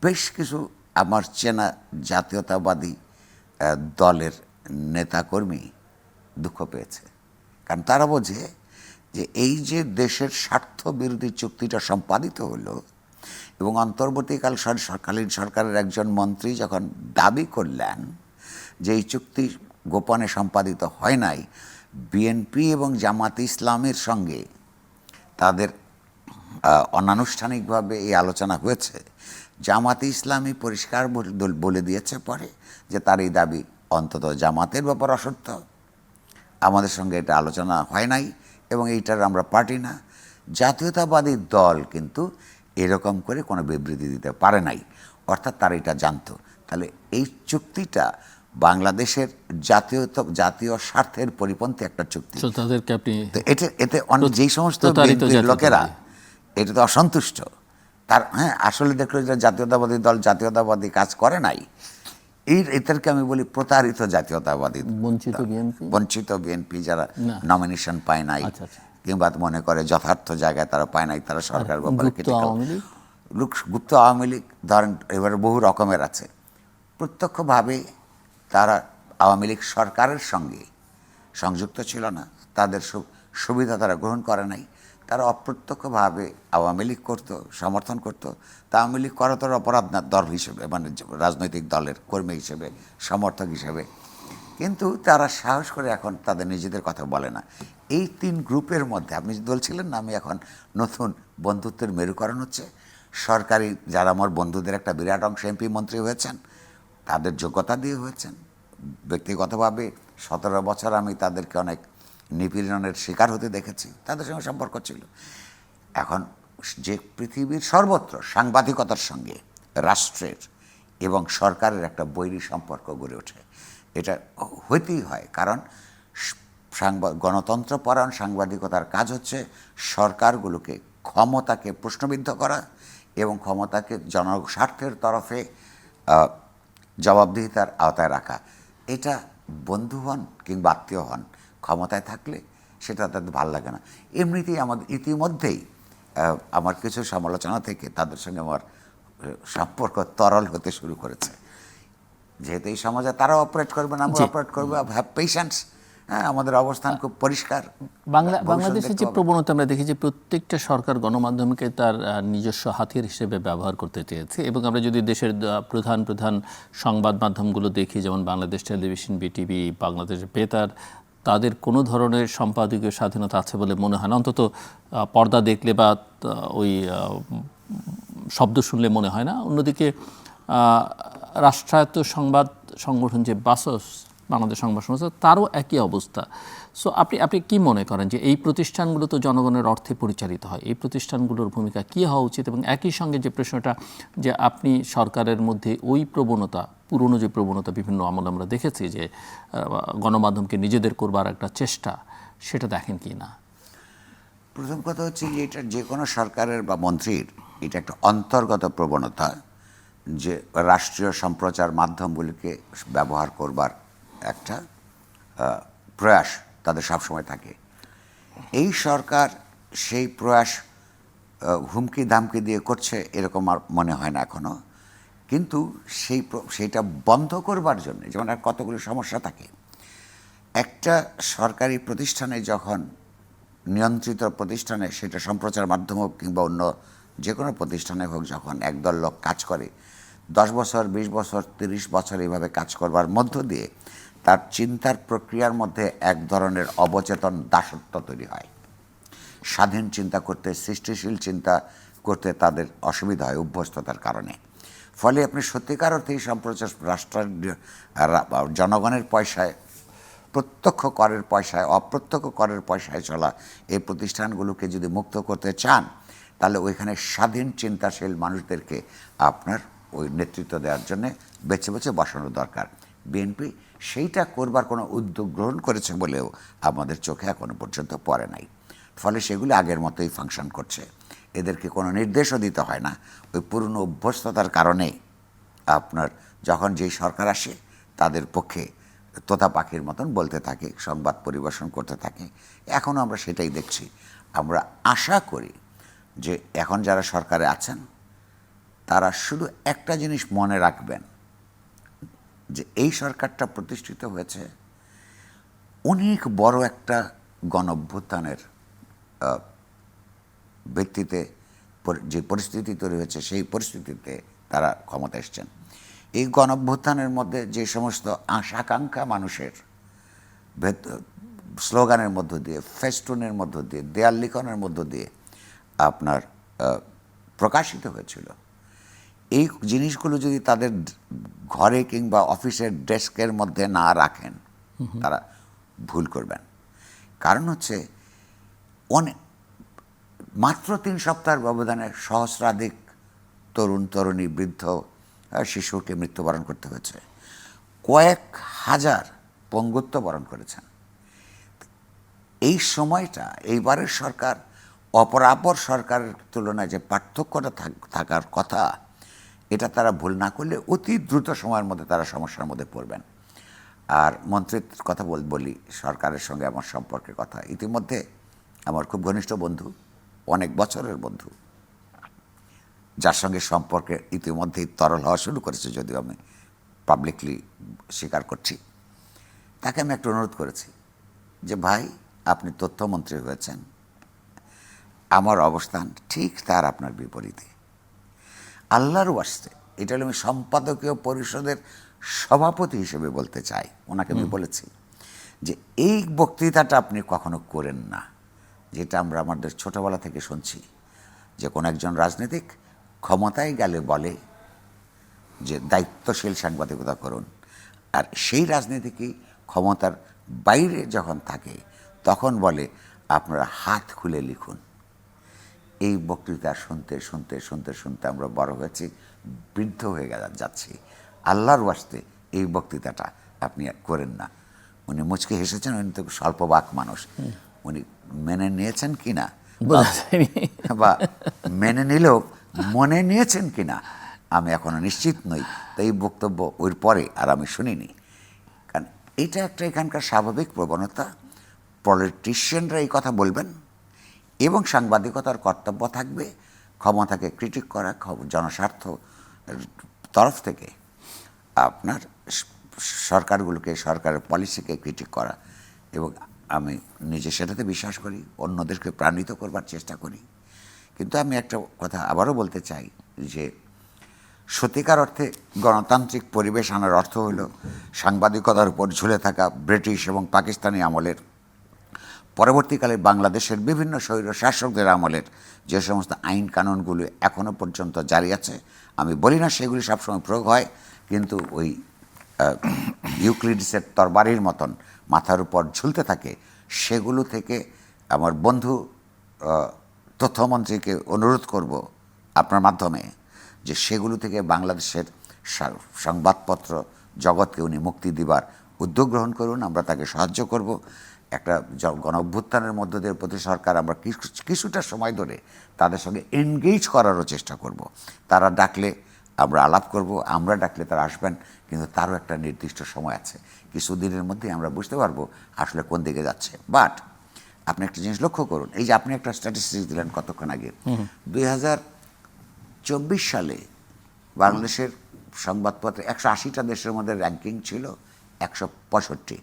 Speaker 2: বেশ কিছু আমার চেনা জাতীয়তাবাদী দলের নেতাকর্মী দুঃখ পেয়েছে। কারণ তারা বোঝে যে এই যে দেশের স্বার্থ বিরোধী চুক্তিটা সম্পাদিত হলো, এবং অন্তর্বর্তীকালীন সরকারের একজন মন্ত্রী যখন দাবি করলেন যে এই চুক্তি গোপনে সম্পাদিত হয় নাই, বিএনপি এবং জামাত ইসলামের সঙ্গে তাদের অনানুষ্ঠানিকভাবে এই আলোচনা হয়েছে, জামাতে ইসলামী পরিষ্কার বলে দিয়েছে পরে যে তার এই দাবি অন্তত জামাতের ব্যাপার অসত্য, আমাদের সঙ্গে এটা আলোচনা হয় নাই, এবং এইটার আমরা পার্টি না। জাতীয়তাবাদী দল কিন্তু এরকম করে কোনো বিবৃতি দিতে পারে নাই, অর্থাৎ তারা এটা জানতো। তাহলে এই চুক্তিটা বাংলাদেশের জাতীয় স্বার্থের পরিপন্থী একটা চুক্তি।
Speaker 1: তাদেরকে আপনি
Speaker 2: এতে যেই সমস্ত লোকেরা এটা তো অসন্তুষ্ট, তার, হ্যাঁ, আসলে দেখলো যে জাতীয়তাবাদী দল জাতীয়তাবাদী কাজ করে নাই, এদেরকে আমি বলি প্রতারিত জাতীয়তাবাদী, বঞ্চিত বিএনপি যারা নমিনেশন পায় নাই, কিংবা মনে করে যথার্থ জায়গায় তারা পায় নাই, তারা সরকার ব্যাপারে গুপ্ত আওয়ামী লীগ ধরেন, এবারে বহু রকমের আছে। প্রত্যক্ষভাবে তারা আওয়ামী লীগ সরকারের সঙ্গে সংযুক্ত ছিল না, তাদের সুবিধা তারা গ্রহণ করে নাই, তারা অপ্রত্যক্ষভাবে আওয়ামী লীগ করতো, সমর্থন করতো। তা আওয়ামী লীগ করা তো অপরাধ না দল হিসেবে, মানে রাজনৈতিক দলের কর্মী হিসেবে, সমর্থক হিসেবে। কিন্তু তারা সাহস করে এখন তাদের নিজেদের কথা বলে না। এই 3 গ্রুপের মধ্যে আপনি বলছিলেন না, আমি এখন নতুন বন্ধুত্বের মেরুকরণ হচ্ছে। সরকারি যারা আমার বন্ধুদের একটা বিরাট অংশ এমপি মন্ত্রী হয়েছেন, তাদের যোগ্যতা দিয়ে হয়েছেন। ব্যক্তিগতভাবে 17 বছর আমি তাদেরকে অনেক নিপীড়নের শিকার হতে দেখেছি, তাদের সঙ্গে সম্পর্ক ছিল। এখন যে পৃথিবীর সর্বত্র সাংবাদিকতার সঙ্গে রাষ্ট্রের এবং সরকারের একটা বৈরী সম্পর্ক গড়ে ওঠে, এটা হইতেই হয়। কারণ গণতন্ত্রপরায়ণ সাংবাদিকতার কাজ হচ্ছে সরকারগুলোকে, ক্ষমতাকে প্রশ্নবিদ্ধ করা এবং ক্ষমতাকে জনস্বার্থের তরফে জবাবদিহিতার আওতায় রাখা। এটা বন্ধু হন কিংবা আত্মীয় হন, ক্ষমতায় থাকলে সেটা তাদের ভালো লাগে না। এমনিতেই আমাদের ইতিমধ্যেই আমার কিছু সমালোচনা থেকে তাদের সঙ্গে আমার সম্পর্ক তরল হতে শুরু করেছে। যেহেতু এই সমাজে তারাও অপারেট করবে না, আমরা অপারেট করবো, হ্যাভ পেশেন্স। হ্যাঁ, আমাদের অবস্থান খুব পরিষ্কার।
Speaker 1: বাংলাদেশের যে প্রবণতা আমরা দেখি যে প্রত্যেকটা সরকার গণমাধ্যমকে তার নিজস্ব হাতিয়ার হিসেবে ব্যবহার করতে চেয়েছে, এবং আমরা যদি দেশের প্রধান প্রধান সংবাদ মাধ্যমগুলো দেখি, যেমন বাংলাদেশ টেলিভিশন, বিটিভি, বাংলাদেশ বেতার, তাদের কোনো ধরনের সম্পাদকীয় স্বাধীনতা আছে বলে মনে হয় না, অন্তত পর্দা দেখলে বা ওই শব্দ শুনলে মনে হয় না। অন্যদিকে রাষ্ট্রায়ত্ত সংবাদ সংগঠন যে বাসস, বাংলাদেশ সংবাদ সংস্থা, তারও একই অবস্থা। সো আপনি কি মনে করেন যে এই প্রতিষ্ঠানগুলো তো জনগণের অর্থে পরিচালিত হয়, এই প্রতিষ্ঠানগুলোর ভূমিকা কী হওয়া উচিত? এবং একই সঙ্গে যে প্রশ্নটা, যে আপনি সরকারের মধ্যে ওই প্রবণতা, পুরনো যে প্রবণতা বিভিন্ন আমলে আমরা দেখেছি যে গণমাধ্যমকে নিজেদের করবার একটা চেষ্টা, সেটা দেখেন কি না?
Speaker 2: প্রথম কথা হচ্ছে যে এটা যে কোনো সরকারের বা মন্ত্রীর এটা একটা অন্তর্গত প্রবণতা, যে রাষ্ট্রীয় সম্প্রচার মাধ্যমগুলিকে ব্যবহার করবার একটা প্রয়াস তাদের সবসময় থাকে। এই সরকার সেই প্রয়াস হুমকি ধামকি দিয়ে করছে এরকম আর মনে হয় না এখনও। কিন্তু সেইটা বন্ধ করবার জন্য, যেমন আর কতগুলো সমস্যা থাকে। একটা সরকারি প্রতিষ্ঠানে যখন, নিয়ন্ত্রিত প্রতিষ্ঠানে, সেটা সম্প্রচার মাধ্যম হোক কিংবা অন্য যে কোনো প্রতিষ্ঠানে হোক, যখন একদল লোক কাজ করে 10 বছর, 20 বছর, 30 বছর এইভাবে কাজ করবার মধ্য দিয়ে তার চিন্তার প্রক্রিয়ার মধ্যে এক ধরনের অবচেতন দাসত্ব তৈরি হয়। স্বাধীন চিন্তা করতে, সৃষ্টিশীল চিন্তা করতে তাদের অসুবিধা হয় অভ্যস্ততার কারণে। ফলে আপনি সত্যিকার অর্থেই সম্প্রচার রাষ্ট্রের জনগণের পয়সায়, প্রত্যক্ষ করের পয়সায়, অপ্রত্যক্ষ করের পয়সায় চলা এই প্রতিষ্ঠানগুলোকে যদি মুক্ত করতে চান, তাহলে ওইখানে স্বাধীন চিন্তাশীল মানুষদেরকে আপনার ওই নেতৃত্ব দেওয়ার জন্য বেছে বেছে বসানো দরকার। বিএনপি সেইটা করবার কোনো উদ্যোগ গ্রহণ করেছে বলেও আমাদের চোখে এখনো পর্যন্ত পড়ে নাই। ফলে সেগুলি আগের মতোই ফাংশন করছে, এদেরকে কোনো নির্দেশও দিতে হয় না। ওই পুরনো অভ্যস্ততার কারণেই আপনার যখন যেই সরকার আসে তাদের পক্ষে তোতা পাখির মতন বলতে থাকে, সংবাদ পরিবেশন করতে থাকে। এখনও আমরা সেটাই দেখছি। আমরা আশা করি যে এখন যারা সরকারে আছেন তারা শুধু একটা জিনিস মনে রাখবেন, যে এই সরকারটা প্রতিষ্ঠিত হয়েছে অনেক বড় একটা গণঅভ্যুত্থানের ভিত্তিতে। যে পরিস্থিতি তৈরি হয়েছে সেই পরিস্থিতিতে তারা ক্ষমতা এসছেন। এই গণঅভ্যুত্থানের মধ্যে যে সমস্ত আশাকাঙ্ক্ষা মানুষের স্লোগানের মধ্য দিয়ে, ফেস্টুনের মধ্য দিয়ে, দেয়াল লিখনের মধ্য দিয়ে আপনার প্রকাশিত হয়েছিল, এই জিনিসগুলো যদি তাদের ঘরে কিংবা অফিসের ডেস্কের মধ্যে না রাখেন, তারা ভুল করবেন। কারণ হচ্ছে মাত্র 3 সপ্তাহের ব্যবধানে সহস্রাধিক তরুণ তরুণী, বৃদ্ধ, শিশুকে মৃত্যুবরণ করতে হয়েছে, কয়েক হাজার পঙ্গুত্ব বরণ করেছেন। এই সময়টা এইবারের সরকার অপরাপর সরকারের তুলনায় যে পার্থক্যটা থাকার কথা, এটা তারা ভুল না করলে অতি দ্রুত সময়ের মধ্যে তারা সমস্যার মধ্যে পড়বেন। আর মন্ত্রীর কথা বলি, সরকারের সঙ্গে আমার সম্পর্কের কথা। ইতিমধ্যে আমার খুব ঘনিষ্ঠ বন্ধু, অনেক বছরের বন্ধু, যার সঙ্গে সম্পর্কে ইতিমধ্যেই তরল হওয়া শুরু করেছে, যদিও আমি পাবলিকলি স্বীকার করছি, তাকে আমি একটা অনুরোধ করেছি যে ভাই, আপনি তথ্যমন্ত্রী হয়েছেন, আমার অবস্থান ঠিক তার আপনার বিপরীতে। আল্লাহর ওয়াস্তে, এটা হলো আমি সম্পাদকীয় পরিষদের সভাপতি হিসেবে বলতে চাই। ওনাকে আমি বলেছি যে এই বক্তৃতাটা আপনি কখনো করেন না, যেটা আমরা আমাদের ছোটবেলা থেকে শুনছি যে কোনো একজন রাজনীতিক ক্ষমতায় গেলে বলে যে দায়িত্বশীল সাংবাদিকতা করুন, আর সেই রাজনীতিকই ক্ষমতার বাইরে যখন থাকে তখন বলে আপনারা হাত খুলে লিখুন। এই বক্তৃতা শুনতে শুনতে শুনতে শুনতে আমরা বড় হয়েছি, বৃদ্ধ হয়ে যাচ্ছি। আল্লাহর ওয়াস্তে এই বক্তৃতাটা আপনি আর করেন না। উনি মুচকে হেসেছেন, উনি তো স্বল্পবাক মানুষ, উনি মেনে নিয়েছেন কি না বা মেনে নিলেও মনে নিয়েছেন কি না আমি এখনো নিশ্চিত নই। তো এই বক্তব্য ওর পরে আর আমি শুনিনি, কারণ এটা একটা এখানকার স্বাভাবিক প্রবণতা। পলিটিশিয়ানরা এই কথা বলবেন এবং সাংবাদিকতার কর্তব্য থাকবে ক্ষমতাকে ক্রিটিক করা, জনস্বার্থ তরফ থেকে আপনার সরকারগুলোকে, সরকারের পলিসিকে ক্রিটিক করা, এবং আমি নিজে সেটাতে বিশ্বাস করি, অন্যদেরকে প্রাণিত করবার চেষ্টা করি। কিন্তু আমি একটা কথা আবারও বলতে চাই যে সত্যিকার অর্থে গণতান্ত্রিক পরিবেশ আনার অর্থ হলো সাংবাদিকতার উপর ঝুলে থাকা ব্রিটিশ এবং পাকিস্তানি আমলের, পরবর্তীকালে বাংলাদেশের বিভিন্ন স্বৈর শাসকদের আমলের যে সমস্ত আইন কানুনগুলো এখনও পর্যন্ত জারি আছে, আমি বলি না সেগুলি সবসময় প্রয়োগ হয়, কিন্তু ওই ইউক্লিডসের তরবারির মতন মাথার উপর ঝুলতে থাকে, সেগুলো থেকে আমার বন্ধু তথ্যমন্ত্রীকে অনুরোধ করব আপনার মাধ্যমে যে সেগুলো থেকে বাংলাদেশের সংবাদপত্র জগৎকে উনি মুক্তি দিবার উদ্যোগ গ্রহণ করুন। আমরা তাকে সাহায্য করব। একটা গণ অভ্যুত্থানের মধ্য দিয়ে প্রতি সরকার আমরা কিছুটা সময় ধরে তাদের সঙ্গে এনগেজ করারও চেষ্টা করব। তারা ডাকলে আমরা আলাপ করব, আমরা ডাকলে তারা আসবেন, কিন্তু তারও একটা নির্দিষ্ট সময় আছে। কিছুদিনের মধ্যে আমরা বুঝতে পারবো আসলে কোন দিকে যাচ্ছে। বাট আপনি একটা জিনিস লক্ষ্য করুন, এই যে আপনি একটা স্ট্যাটিস্টিক্স দিলেন কতক্ষণ আগে, 2024 সালে বাংলাদেশের সংবাদপত্রে 180টা দেশের মধ্যে র্যাঙ্কিং ছিল 165।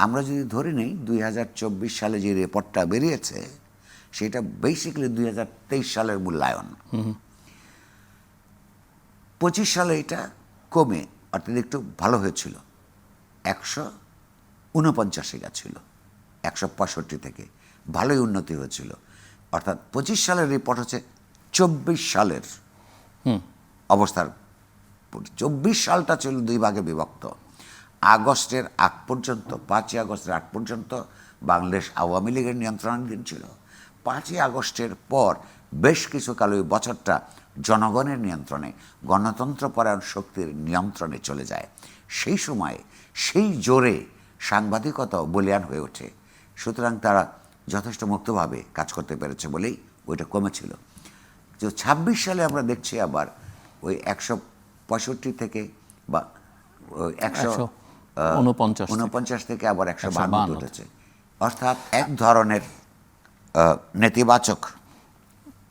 Speaker 2: আমরা যদি ধরে নিই 2024 সালে যে রিপোর্টটা বেরিয়েছে সেটা বেসিক্যালি 2023 সালের মূল্যায়ন। 25 সালে এটা কমে অর্থাৎ একটু ভালো হয়েছিল, 149 গেছিল 165 থেকে, ভালোই উন্নতি হয়েছিল। অর্থাৎ 25 সালের রিপোর্ট হচ্ছে 24 সালের অবস্থার। 24 সালটা ছিল দুই ভাগে বিভক্ত। আগস্টের আগ পর্যন্ত, 5ই আগস্টের আগ পর্যন্ত বাংলাদেশ আওয়ামী লীগের নিয়ন্ত্রণাধীন ছিল। 5ই আগস্টের পর বেশ কিছুকাল ওই বছরটা জনগণের নিয়ন্ত্রণে, গণতন্ত্রপরায়ণ শক্তির নিয়ন্ত্রণে চলে যায়। সেই সময়ে সেই জোরে সাংবাদিকতাও বলিয়ান হয়ে ওঠে। সুতরাং তারা যথেষ্ট মুক্তভাবে কাজ করতে পেরেছে বলেই ওইটা কমেছিল। তো 26 সালে আমরা দেখছি আবার ওই 165 থেকে বা 149 থেকে আবার 152 উঠেছে। অর্থাৎ এক ধরনের নেতিবাচক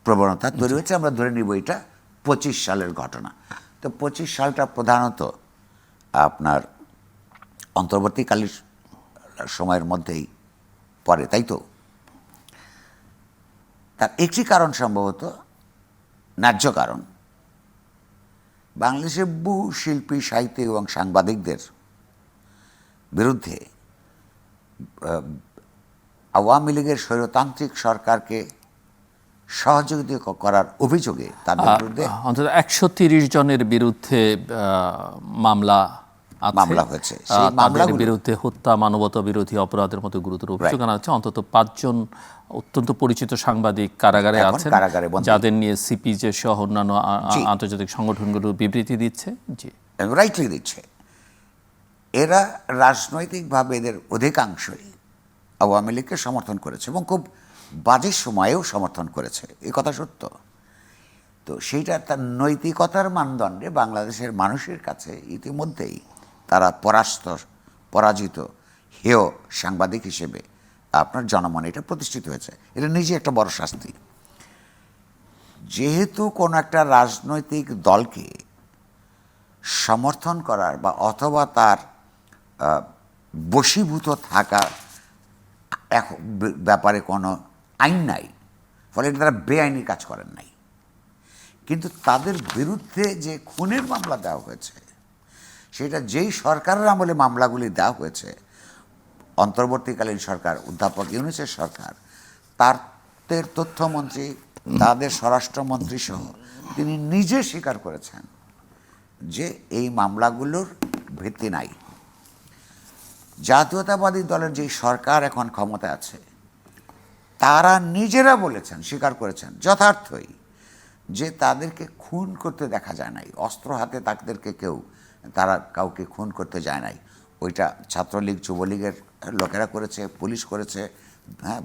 Speaker 2: প্রবণতা তৈরি হয়েছে। আমরা ধরে নিব এটা 25 সালের ঘটনা। তো 25 সালটা প্রধানত আপনার অন্তর্বর্তীকালীন সময়ের মধ্যেই পড়ে, তাই তো? তার একটি কারণ সম্ভবত ন্যায্য কারণ, বাংলাদেশের বহু শিল্পী, সাহিত্যিক এবং সাংবাদিকদের বিরুদ্ধে আওয়ামী লীগের স্বৈরতান্ত্রিক সরকারকে সহযোগিতা করার অভিযোগে তাদের বিরুদ্ধে
Speaker 1: অন্তত 130 জনের বিরুদ্ধে মামলা
Speaker 2: হয়েছে।
Speaker 1: সেই মামলার বিরুদ্ধে হত্যা, মানবতা বিরোধী অপরাধের মতো গুরুতর অভিযোগ আনা হচ্ছে। অন্তত 5 জন অত্যন্ত পরিচিত সাংবাদিক কারাগারে আছেন, যাদের নিয়ে সিপিজে সহ অন্যান্য আন্তর্জাতিক সংগঠনগুলো বিবৃতি দিচ্ছে। জি,
Speaker 2: রাইটলি দিচ্ছে। এরা রাজনৈতিকভাবে এদের অধিকাংশই আওয়ামী লীগকে সমর্থন করেছে এবং খুব বাজে সময়েও সমর্থন করেছে, এই কথা সত্য। তো সেইটা তার নৈতিকতার মানদণ্ডে বাংলাদেশের মানুষের কাছে ইতিমধ্যেই তারা পরাজিত হেয় সাংবাদিক হিসেবে আপনার জনমনে এটা প্রতিষ্ঠিত হয়েছে। এটা নিজে একটা বড় শাস্তি। যেহেতু কোনো একটা রাজনৈতিক দলকে সমর্থন করার বা অথবা তার বশীভূত থাকার ব্যাপারে কোনো আইন নাই, ফলে এটা তারা বেআইনি কাজ করেন নাই। কিন্তু তাদের বিরুদ্ধে যে খুনের মামলা দেওয়া হয়েছে, সেটা যেই সরকারের আমলে মামলাগুলি দেওয়া হয়েছে, অন্তর্বর্তীকালীন সরকার, অধ্যাপক ইউনূসের সরকার, তাদের তথ্যমন্ত্রী, তাদের স্বরাষ্ট্রমন্ত্রী সহ তিনি নিজে স্বীকার করেছেন যে এই মামলাগুলোর ভিত্তি নাই। জাতীয়তাবাদী দলের যেই সরকার এখন ক্ষমতা আছে, তারা নিজেরা বলেছেন, স্বীকার করেছেন যথার্থই যে তাদেরকে খুন করতে দেখা যায় নাই, অস্ত্র হাতে তারা কাউকে খুন করতে যায় নাই। ওইটা ছাত্রলীগ, যুবলীগের লোকেরা করেছে, পুলিশ করেছে, হ্যাঁ,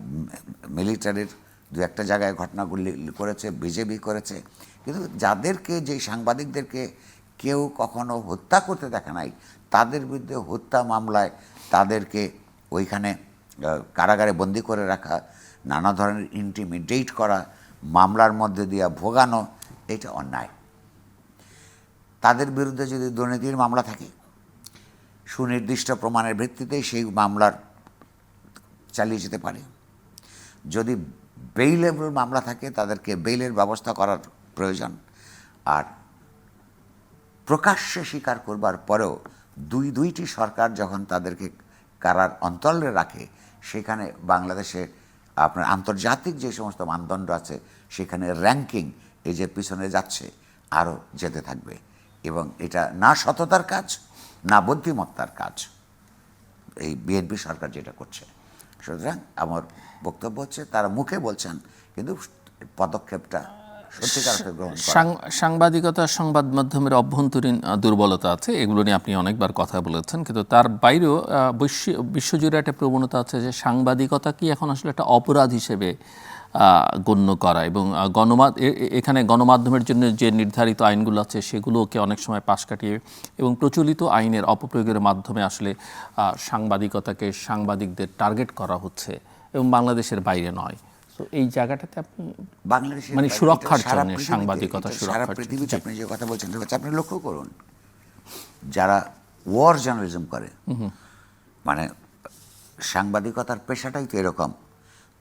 Speaker 2: মিলিটারির দু একটা জায়গায় ঘটনাগুলি করেছে, বিজেপি করেছে। কিন্তু যেই সাংবাদিকদেরকে কেউ কখনো হত্যা করতে দেখা নাই, তাদের বিরুদ্ধে হত্যা মামলায় তাদেরকে ওইখানে কারাগারে বন্দি করে রাখা, নানা ধরনের ইন্টিমিডেট করা, মামলার মধ্যে দিয়ে ভোগানো, এটা অন্যায়। তাদের বিরুদ্ধে যদি দুর্নীতির মামলা থাকে, সুনির্দিষ্ট প্রমাণের ভিত্তিতে সেই মামলার চালিয়ে যেতে পারে। যদি বেইলেবল মামলা থাকে, তাদেরকে বেইলের ব্যবস্থা করার প্রয়োজন। আর প্রকাশ্যে স্বীকার করবার পরেও দুইটি সরকার যখন তাদেরকে কারার অন্তরালে রাখে, সেখানে বাংলাদেশে আপনার আন্তর্জাতিক যে সমস্ত মানদণ্ড আছে, সেখানে র্যাঙ্কিং এই যে পিছনে যাচ্ছে, আরও যেতে থাকবে। এবং এটা না সততার কাজ, না বুদ্ধিমত্তার কাজ এই বিএনপি সরকার যেটা করছে। সুতরাং আমার বক্তব্য হচ্ছে, তারা মুখে বলছেন কিন্তু পদক্ষেপটা সত্যিকার অর্থে গ্রহণ করা।
Speaker 1: সাংবাদিকতা, সংবাদ মাধ্যমের অভ্যন্তরীণ দুর্বলতা আছে, এগুলো নিয়ে আপনি অনেকবার কথা বলেছেন। কিন্তু তার বাইরেও বিশ্বজুড়ে একটা প্রবণতা আছে যে সাংবাদিকতা কি এখন আসলে একটা অপরাধ হিসেবে গণ্য করা, এবং এখানে গণমাধ্যমের জন্য যে নির্ধারিত আইনগুলো আছে সেগুলোকে অনেক সময় পাশ কাটিয়ে এবং প্রচলিত আইনের অপপ্রয়োগের মাধ্যমে আসলে সাংবাদিকতাকে, সাংবাদিকদের টার্গেট করা হচ্ছে, এবং বাংলাদেশের বাইরে নয়। তো এই জায়গাটাতে আপনি
Speaker 2: বাংলাদেশের
Speaker 1: মানে সুরক্ষার জন্য, সাংবাদিকতা
Speaker 2: সারা
Speaker 1: সুরক্ষার
Speaker 2: পৃথিবীতে আপনি যে কথা বলছেন, আপনি লক্ষ্য করুন, যারা ওয়ার জার্নালিজম করে, মানে সাংবাদিকতার পেশাটাই তো এরকম।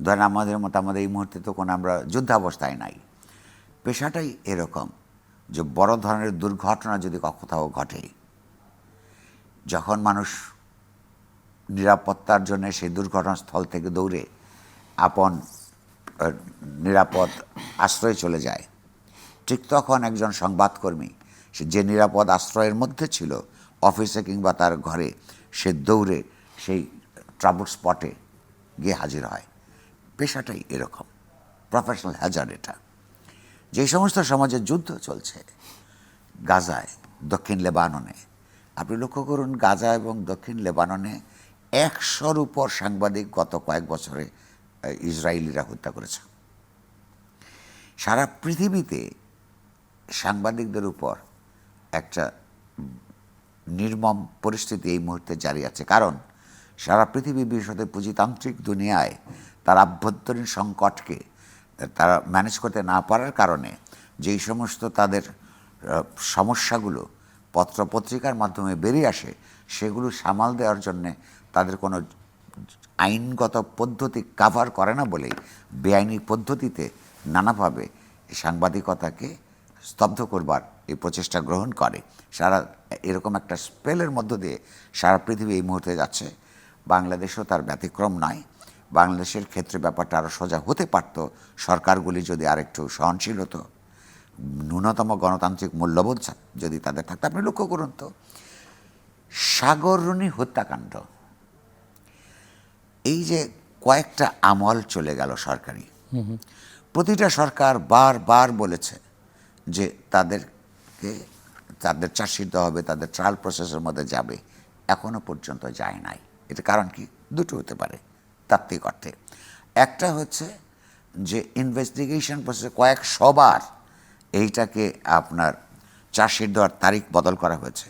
Speaker 2: ধরেন আমাদের এই মুহূর্তে তো কোনো আমরা যুদ্ধাবস্থায় নাই, পেশাটাই এরকম যে বড় ধরনের দুর্ঘটনা যদি কোথাও ঘটে, যখন মানুষ নিরাপত্তার জন্য সেই দুর্ঘটনাস্থল থেকে দৌড়ে আপন নিরাপদ আশ্রয়ে চলে যায়, ঠিক তখন একজন সংবাদকর্মী সে যে নিরাপদ আশ্রয়ের মধ্যে ছিল, অফিসে কিংবা তার ঘরে, সে দৌড়ে সেই ট্রাবল স্পটে গিয়ে হাজির হয়। পেশাটাই এরকম, প্রফেশনাল হ্যাজার্ড এটা। যে সমস্ত সমাজে যুদ্ধ চলছে, গাজায়, দক্ষিণ লেবাননে, আপনি লক্ষ্য করুন, গাজা এবং দক্ষিণ লেবাননে 100-র উপর সাংবাদিক গত কয়েক বছরে ইসরায়েলিরা হত্যা করেছে। সারা পৃথিবীতে সাংবাদিকদের উপর একটা নির্মম পরিস্থিতি এই মুহূর্তে জারি আছে, কারণ সারা পৃথিবী, বিশেষত পুঁজিতান্ত্রিক দুনিয়ায় তার আভ্যন্তরীণ সংকটকে তারা ম্যানেজ করতে না পারার কারণে যেই সমস্ত তাদের সমস্যাগুলো পত্রপত্রিকার মাধ্যমে বেরিয়ে আসে, সেগুলো সামাল দেওয়ার জন্যে তাদের কোনো আইনগত পদ্ধতি কাভার করে না বলেই বেআইনি পদ্ধতিতে নানাভাবে সাংবাদিকতাকে স্তব্ধ করবার এই প্রচেষ্টা গ্রহণ করে। এরকম একটা স্পেলের মধ্য দিয়ে সারা পৃথিবী এই মুহূর্তে যাচ্ছে। বাংলাদেশও তার ব্যতিক্রম নয়। বাংলাদেশের ক্ষেত্রে ব্যাপারটা আরও সোজা হতে পারত, সরকারগুলি যদি আরেকটু সহনশীল হতো, ন্যূনতম গণতান্ত্রিক মূল্যবোধ যদি তাদের থাকতো। আপনি লক্ষ্য করুন তো, সাগররুনি হত্যাকাণ্ড, এই যে কয়েকটা আমল চলে গেল সরকারি, প্রতিটা সরকার বারবার বলেছে যে তাদের চার্জশিট দেওয়া হবে, তাদের ট্রায়াল প্রসেসের মধ্যে যাবে, এখনো পর্যন্ত যায় নাই। এটা কারণ কি? দুটো হতে পারে তাত্ত্বিক অর্থে। একটা হচ্ছে যে ইনভেস্টিগেশন প্রসেসে কয়েক শবার এইটাকে আপনার চার্জশিট দেওয়ার তারিখ বদল করা হয়েছে,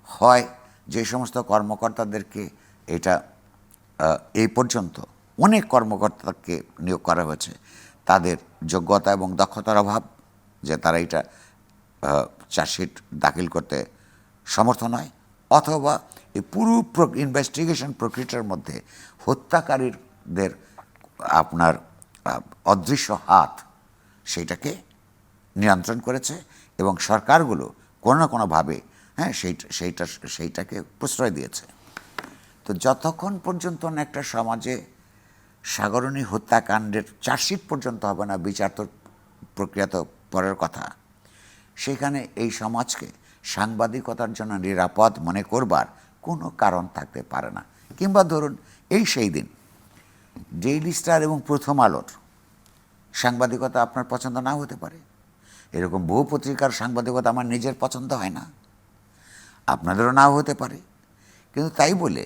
Speaker 2: হয় যে সমস্ত কর্মকর্তাদেরকে এটা এই পর্যন্ত অনেক কর্মকর্তাকে নিয়োগ করা হয়েছে, তাদের যোগ্যতা এবং দক্ষতার অভাব, যে তারা এটা চার্জশিট দাখিল করতে সমর্থ নয়, অথবা এই পুরো ইনভেস্টিগেশন প্রক্রিয়াটার মধ্যে হত্যাকারীদের আপনার অদৃশ্য হাত সেইটাকে নিয়ন্ত্রণ করেছে এবং সরকারগুলো কোনো না কোনোভাবে সেইটাকে প্রশ্রয় দিয়েছে। তো যতক্ষণ পর্যন্ত না একটা সমাজে সাগরণী হত্যাকাণ্ডের চার্জশিট পর্যন্ত হবে না, বিচার তো প্রক্রিয়া তো পরের কথা, সেখানে এই সমাজকে সাংবাদিকতার জন্য নিরাপদ মনে করবার কোনো কারণ থাকতে পারে না। কিংবা ধরুন সেই দিন ডেইলি স্টার এবং প্রথম আলোর সাংবাদিকতা আপনার পছন্দ নাও হতে পারে, এরকম বহু পত্রিকার সাংবাদিকতা আমার নিজের পছন্দ হয় না, আপনাদেরও নাও হতে পারে। কিন্তু তাই বলে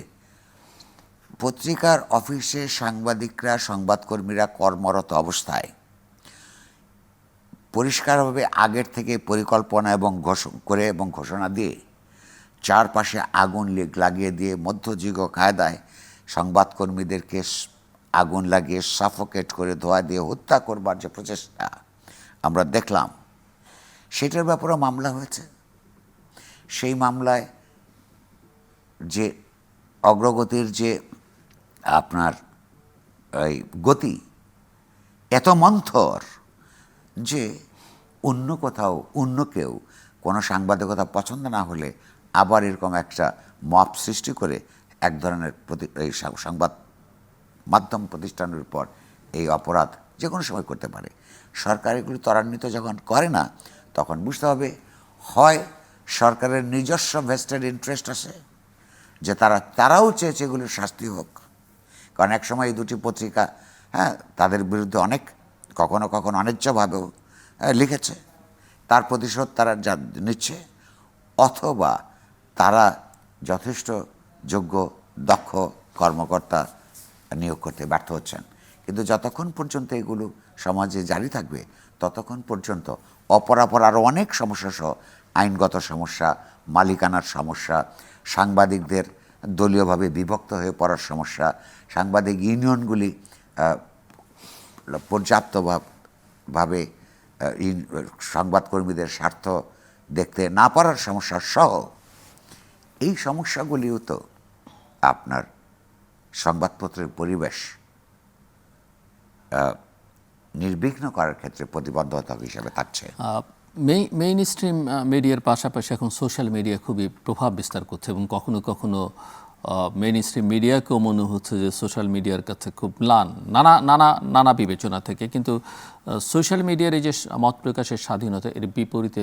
Speaker 2: পত্রিকার অফিসে সাংবাদিকরা, সংবাদকর্মীরা কর্মরত অবস্থায় পরিষ্কারভাবে আগের থেকে পরিকল্পনা এবং ঘোষণা দিয়ে চারপাশে আগুন লাগিয়ে দিয়ে মধ্যযুগ কায়দায় সংবাদকর্মীদেরকে আগুন লাগিয়ে সাফোকেট করে ধোয়া দিয়ে হত্যা করবার যে প্রচেষ্টা আমরা দেখলাম, সেটার ব্যাপারে মামলা হয়েছে। সেই মামলায় যে অগ্রগতির যে আপনার এই গতি এত মন্থর যে অন্য কোথাও অন্য কেউ কোনো সাংবাদিকতা পছন্দ না হলে আবার এরকম একটা মব সৃষ্টি করে এক ধরনের এই সংবাদ মাধ্যম প্রতিষ্ঠানের উপর এই অপরাধ যে কোনো সময় করতে পারে। সরকার এগুলো ত্বরান্বিত যখন করে না, তখন বুঝতে হবে হয় সরকারের নিজস্ব ভেস্টেড ইন্টারেস্ট আছে যে তারাও চেয়েছে এগুলোর শাস্তি হোক, কারণ এক সময় এই দুটি পত্রিকা তাদের বিরুদ্ধে অনেক কখনো কখনো অন্যায্যভাবেও লিখেছে, তার প্রতিশোধ তারা যা নিচ্ছে, অথবা তারা যথেষ্ট যোগ্য দক্ষ কর্মকর্তা নিয়োগ করতে ব্যর্থ হচ্ছেন। কিন্তু যতক্ষণ পর্যন্ত এগুলো সমাজে জারি থাকবে ততক্ষণ পর্যন্ত অপরাপর আরও অনেক সমস্যা সহ আইনগত সমস্যা, মালিকানার সমস্যা, সাংবাদিকদের দলীয়ভাবে বিভক্ত হয়ে পড়ার সমস্যা, সাংবাদিক ইউনিয়নগুলি পর্যাপ্তভাবে সংবাদকর্মীদের স্বার্থ দেখতে না পারার সমস্যা সহ এই সমস্যাগুলিও তো আপনার সংবাদপত্রের পরিবেশ নির্বিঘ্ন করার ক্ষেত্রে প্রতিবন্ধকতা হিসেবে থাকছে।
Speaker 1: মেইন স্ট্রিম মিডিয়ার পাশাপাশি এখন সোশ্যাল মিডিয়া খুবই প্রভাব বিস্তার করছে এবং কখনো কখনো মেইন স্ট্রিম মিডিয়াকেও মনে হচ্ছে যে সোশ্যাল মিডিয়ার কাছে খুব নানা বিবেচনা থেকে, কিন্তু সোশ্যাল মিডিয়ার এই যে মত প্রকাশের স্বাধীনতা, এর বিপরীতে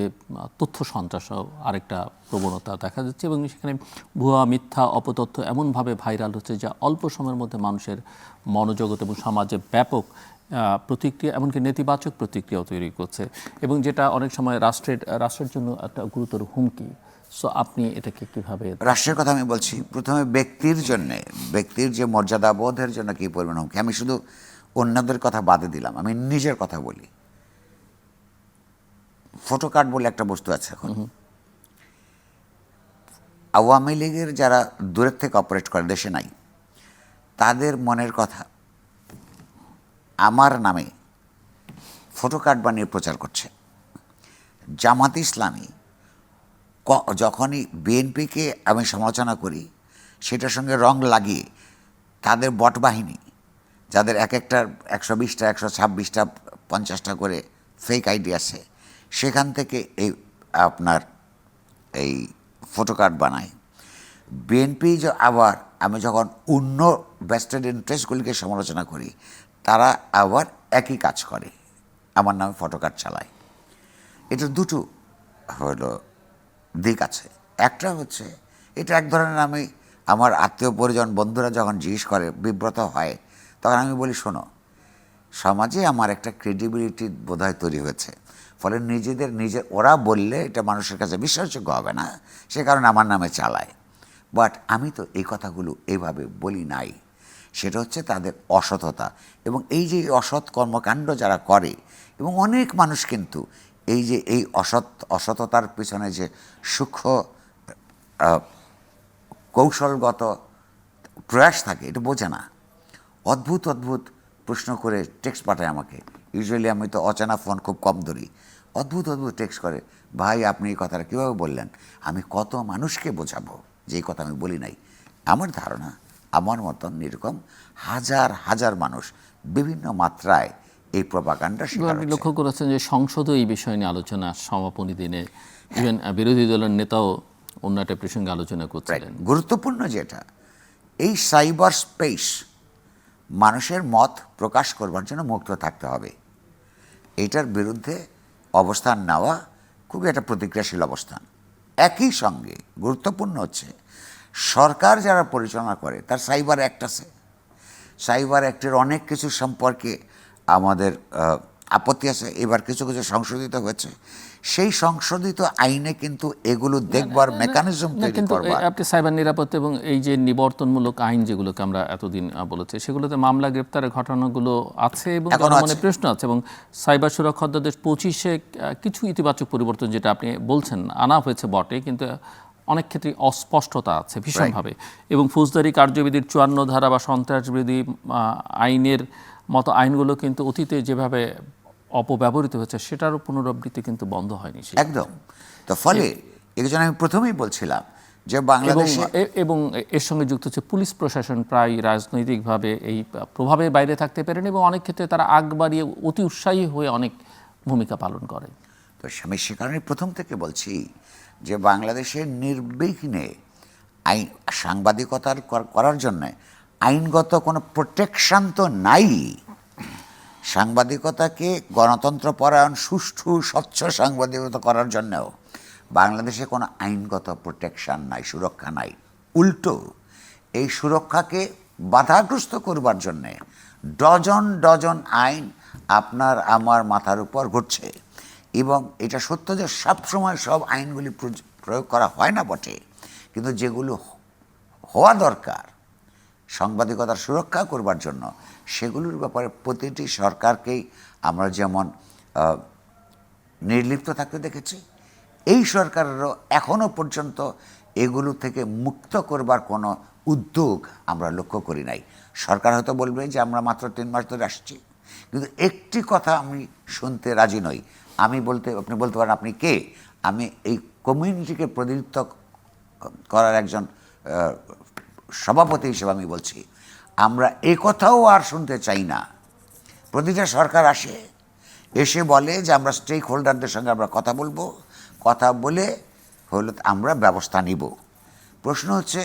Speaker 1: তথ্য সন্ত্রাস আরেকটা প্রবণতা দেখা যাচ্ছে এবং সেখানে ভুয়া মিথ্যা অপতথ্য এমনভাবে ভাইরাল হচ্ছে যা অল্প সময়ের মধ্যে মানুষের মনোজগৎ এবং সমাজে ব্যাপক প্রতিক্রিয়া, এমনকি নেতিবাচক প্রতিক্রিয়াও তৈরি করছে এবং যেটা অনেক সময় রাষ্ট্রের জন্য একটা গুরুতর হুমকি। সো আপনি এটাকে কিভাবে?
Speaker 2: রাষ্ট্রের কথা আমি বলছি, প্রথমে ব্যক্তির যে মর্যাদা বোধের জন্য কী পরিমাণ হুমকি, আমি শুধু অন্যদের কথা বাদে দিলাম, আমি নিজের কথা বলি। ফটো কার্ড বলে একটা বস্তু আছে এখন, আওয়ামী লীগের যারা দূরের থেকে অপারেট করে, দেশে নাই, তাদের মনের কথা আমার নামে ফটো কার্ড বানিয়ে প্রচার করছে। জামাত ইসলামী যখনই বিএনপিকে আমি সমালোচনা করি, সেটার সঙ্গে রং লাগিয়ে তাদের বট বাহিনী, যাদের এক একটার 120টা 126টা 50টা করে ফেক আইডি আছে, সেখান থেকে আপনার এই ফটো কার্ড বানায়। বিএনপি আবার আমি যখন অন্য ভেস্টেড ইন্টারেস্টগুলিকে সমালোচনা করি, তারা আবার একই কাজ করে, আমার নামে ফটো কার্ড চালায়। এটা দুটো হলো দিক আছে। একটা হচ্ছে এটা এক ধরনের, আমি আমার আত্মীয় পরিজন বন্ধুরা যখন জিজ্ঞেস করে, বিব্রত হয়, তখন আমি বলি, শোনো, সমাজে আমার একটা ক্রেডিবিলিটি বোধহয় তৈরি হয়েছে, ফলে ওরা বললে এটা মানুষের কাছে বিশ্বাসযোগ্য হবে না, সে কারণে আমার নামে চালায়। বাট আমি তো এই কথাগুলো এইভাবে বলি নাই, সেটা হচ্ছে তাদের অসততা এবং এই যে অসৎ কর্মকাণ্ড যারা করে, এবং অনেক মানুষ কিন্তু এই অসততার পিছনে যে সূক্ষ্ম কৌশলগত প্রয়াস থাকে এটা বোঝে না। অদ্ভুত প্রশ্ন করে টেক্সট পাঠায় আমাকে, ইউজুয়ালি আমি তো অচেনা ফোন খুব কম ধরি, অদ্ভুত টেক্সট করে, ভাই আপনি এই কথাটা কীভাবে বললেন, আমি কত মানুষকে বোঝাবো যে এই কথা আমি বলি নাই। আমার ধারণা আমার মতন এরকম হাজার হাজার মানুষ বিভিন্ন মাত্রায় এই প্রপাগান্ডা
Speaker 1: এবং
Speaker 2: শিকার
Speaker 1: আপনি
Speaker 2: হচ্ছে।
Speaker 1: লক্ষ্য করেছেন যে সংসদও এই বিষয় নিয়ে আলোচনা, সমাপনী দিনে ইভেন বিরোধী দলের নেতাও অন্য একটা প্রসঙ্গে আলোচনা করছিলেন।
Speaker 2: গুরুত্বপূর্ণ যেটা, এই সাইবার স্পেস মানুষের মত প্রকাশ করবার জন্য মুক্ত থাকতে হবে। এটার বিরুদ্ধে অবস্থান নেওয়া খুবই একটা প্রতিক্রিয়াশীল অবস্থান। একই সঙ্গে গুরুত্বপূর্ণ হচ্ছে সরকার যারা পরিচালনা করে তার সাইবার অ্যাক্ট আছে। সাইবার অ্যাক্টের অনেক কিছু সম্পর্কে আমাদের আপত্তি আছে। এবার কিছু কিছু সংশোধিত হয়েছে। সেই সংশোধিত আইনে কিন্তু এগুলো দেখবার মেকানিজম তৈরি
Speaker 1: কিন্তু
Speaker 2: করবার,
Speaker 1: আপনি সাইবার নিরাপত্তা এবং এই যে নিবর্তনমূলক আইন যেগুলোকে আমরা এতদিন বলেছি, সেগুলোতে মামলা গ্রেপ্তারের ঘটনাগুলো আছে এবং
Speaker 2: এখনো
Speaker 1: জনমনে
Speaker 2: আছে।
Speaker 1: প্রশ্ন আছে। এবং সাইবার সুরক্ষা অধ্যাদেশ 25-এ কিছু ইতিবাচক পরিবর্তন, যেটা আপনি বলছেন, আনা হয়েছে বটে, কিন্তু অনেক ক্ষেত্রে অস্পষ্টতা আছে ভীষণভাবে। এবং ফৌজদারি কার্যবিধির 54 ধারা বা সন্ত্রাসবিরোধী আইনের মতো আইনগুলো কিন্তু অতীতে যেভাবে অপব্যবহৃত হয়েছে সেটারও পুনরাবৃত্তি কিন্তু বন্ধ হয়নি।
Speaker 2: একদম। তো ফলে এই জন্য আমি প্রথমেই বলছিলাম যে বাংলাদেশে
Speaker 1: এবং এর সঙ্গে যুক্ত হচ্ছে পুলিশ প্রশাসন প্রায় রাজনৈতিকভাবে এই প্রভাবের বাইরে থাকতে পারেন এবং অনেক ক্ষেত্রে তারা আগ বাড়িয়ে অতি উৎসাহী হয়ে অনেক ভূমিকা পালন করে।
Speaker 2: তো আমি সে কারণে প্রথম থেকে বলছি যে বাংলাদেশের নির্বিঘ্নে আইন সাংবাদিকতার করার জন্য আইনগত কোনো প্রোটেকশন তো নাই। সাংবাদিকতাকে গণতন্ত্রপরায়ণ, সুষ্ঠু, স্বচ্ছ সাংবাদিকতা করার জন্যও বাংলাদেশে কোনো আইনগত প্রোটেকশন নাই, সুরক্ষা নাই। উল্টো এই সুরক্ষাকে বাধাগ্রস্ত করবার জন্যে ডজন ডজন আইন আপনার আমার মাথার উপর ঘুরছে। এবং এটা সত্য যে সবসময় সব আইনগুলি প্রয়োগ করা হয় না বটে, কিন্তু যেগুলো হওয়া দরকার সাংবাদিকতার সুরক্ষা করবার জন্য সেগুলোর ব্যাপারে প্রতিটি সরকারকেই আমরা যেমন নির্লিপ্ত থাকতে দেখেছি, এই সরকারেরও এখনও পর্যন্ত এগুলো থেকে মুক্ত করবার কোনো উদ্যোগ আমরা লক্ষ্য করি নাই। সরকার হয়তো বলবে যে আমরা মাত্র 3 মাস ধরে আসছি, কিন্তু একটি কথা আমি শুনতে রাজি নই। আপনি বলতে পারেন আপনি কে? আমি এই কমিউনিটিকে প্রতিনিধিত্ব করার একজন সভাপতি হিসেবে আমি বলছি, আমরা এ কথাও আর শুনতে চাই না। প্রতিটা সরকার এসে বলে যে আমরা স্টেক হোল্ডারদের সঙ্গে আমরা কথা বলবো, কথা বলে হলো আমরা ব্যবস্থা নিব। প্রশ্ন হচ্ছে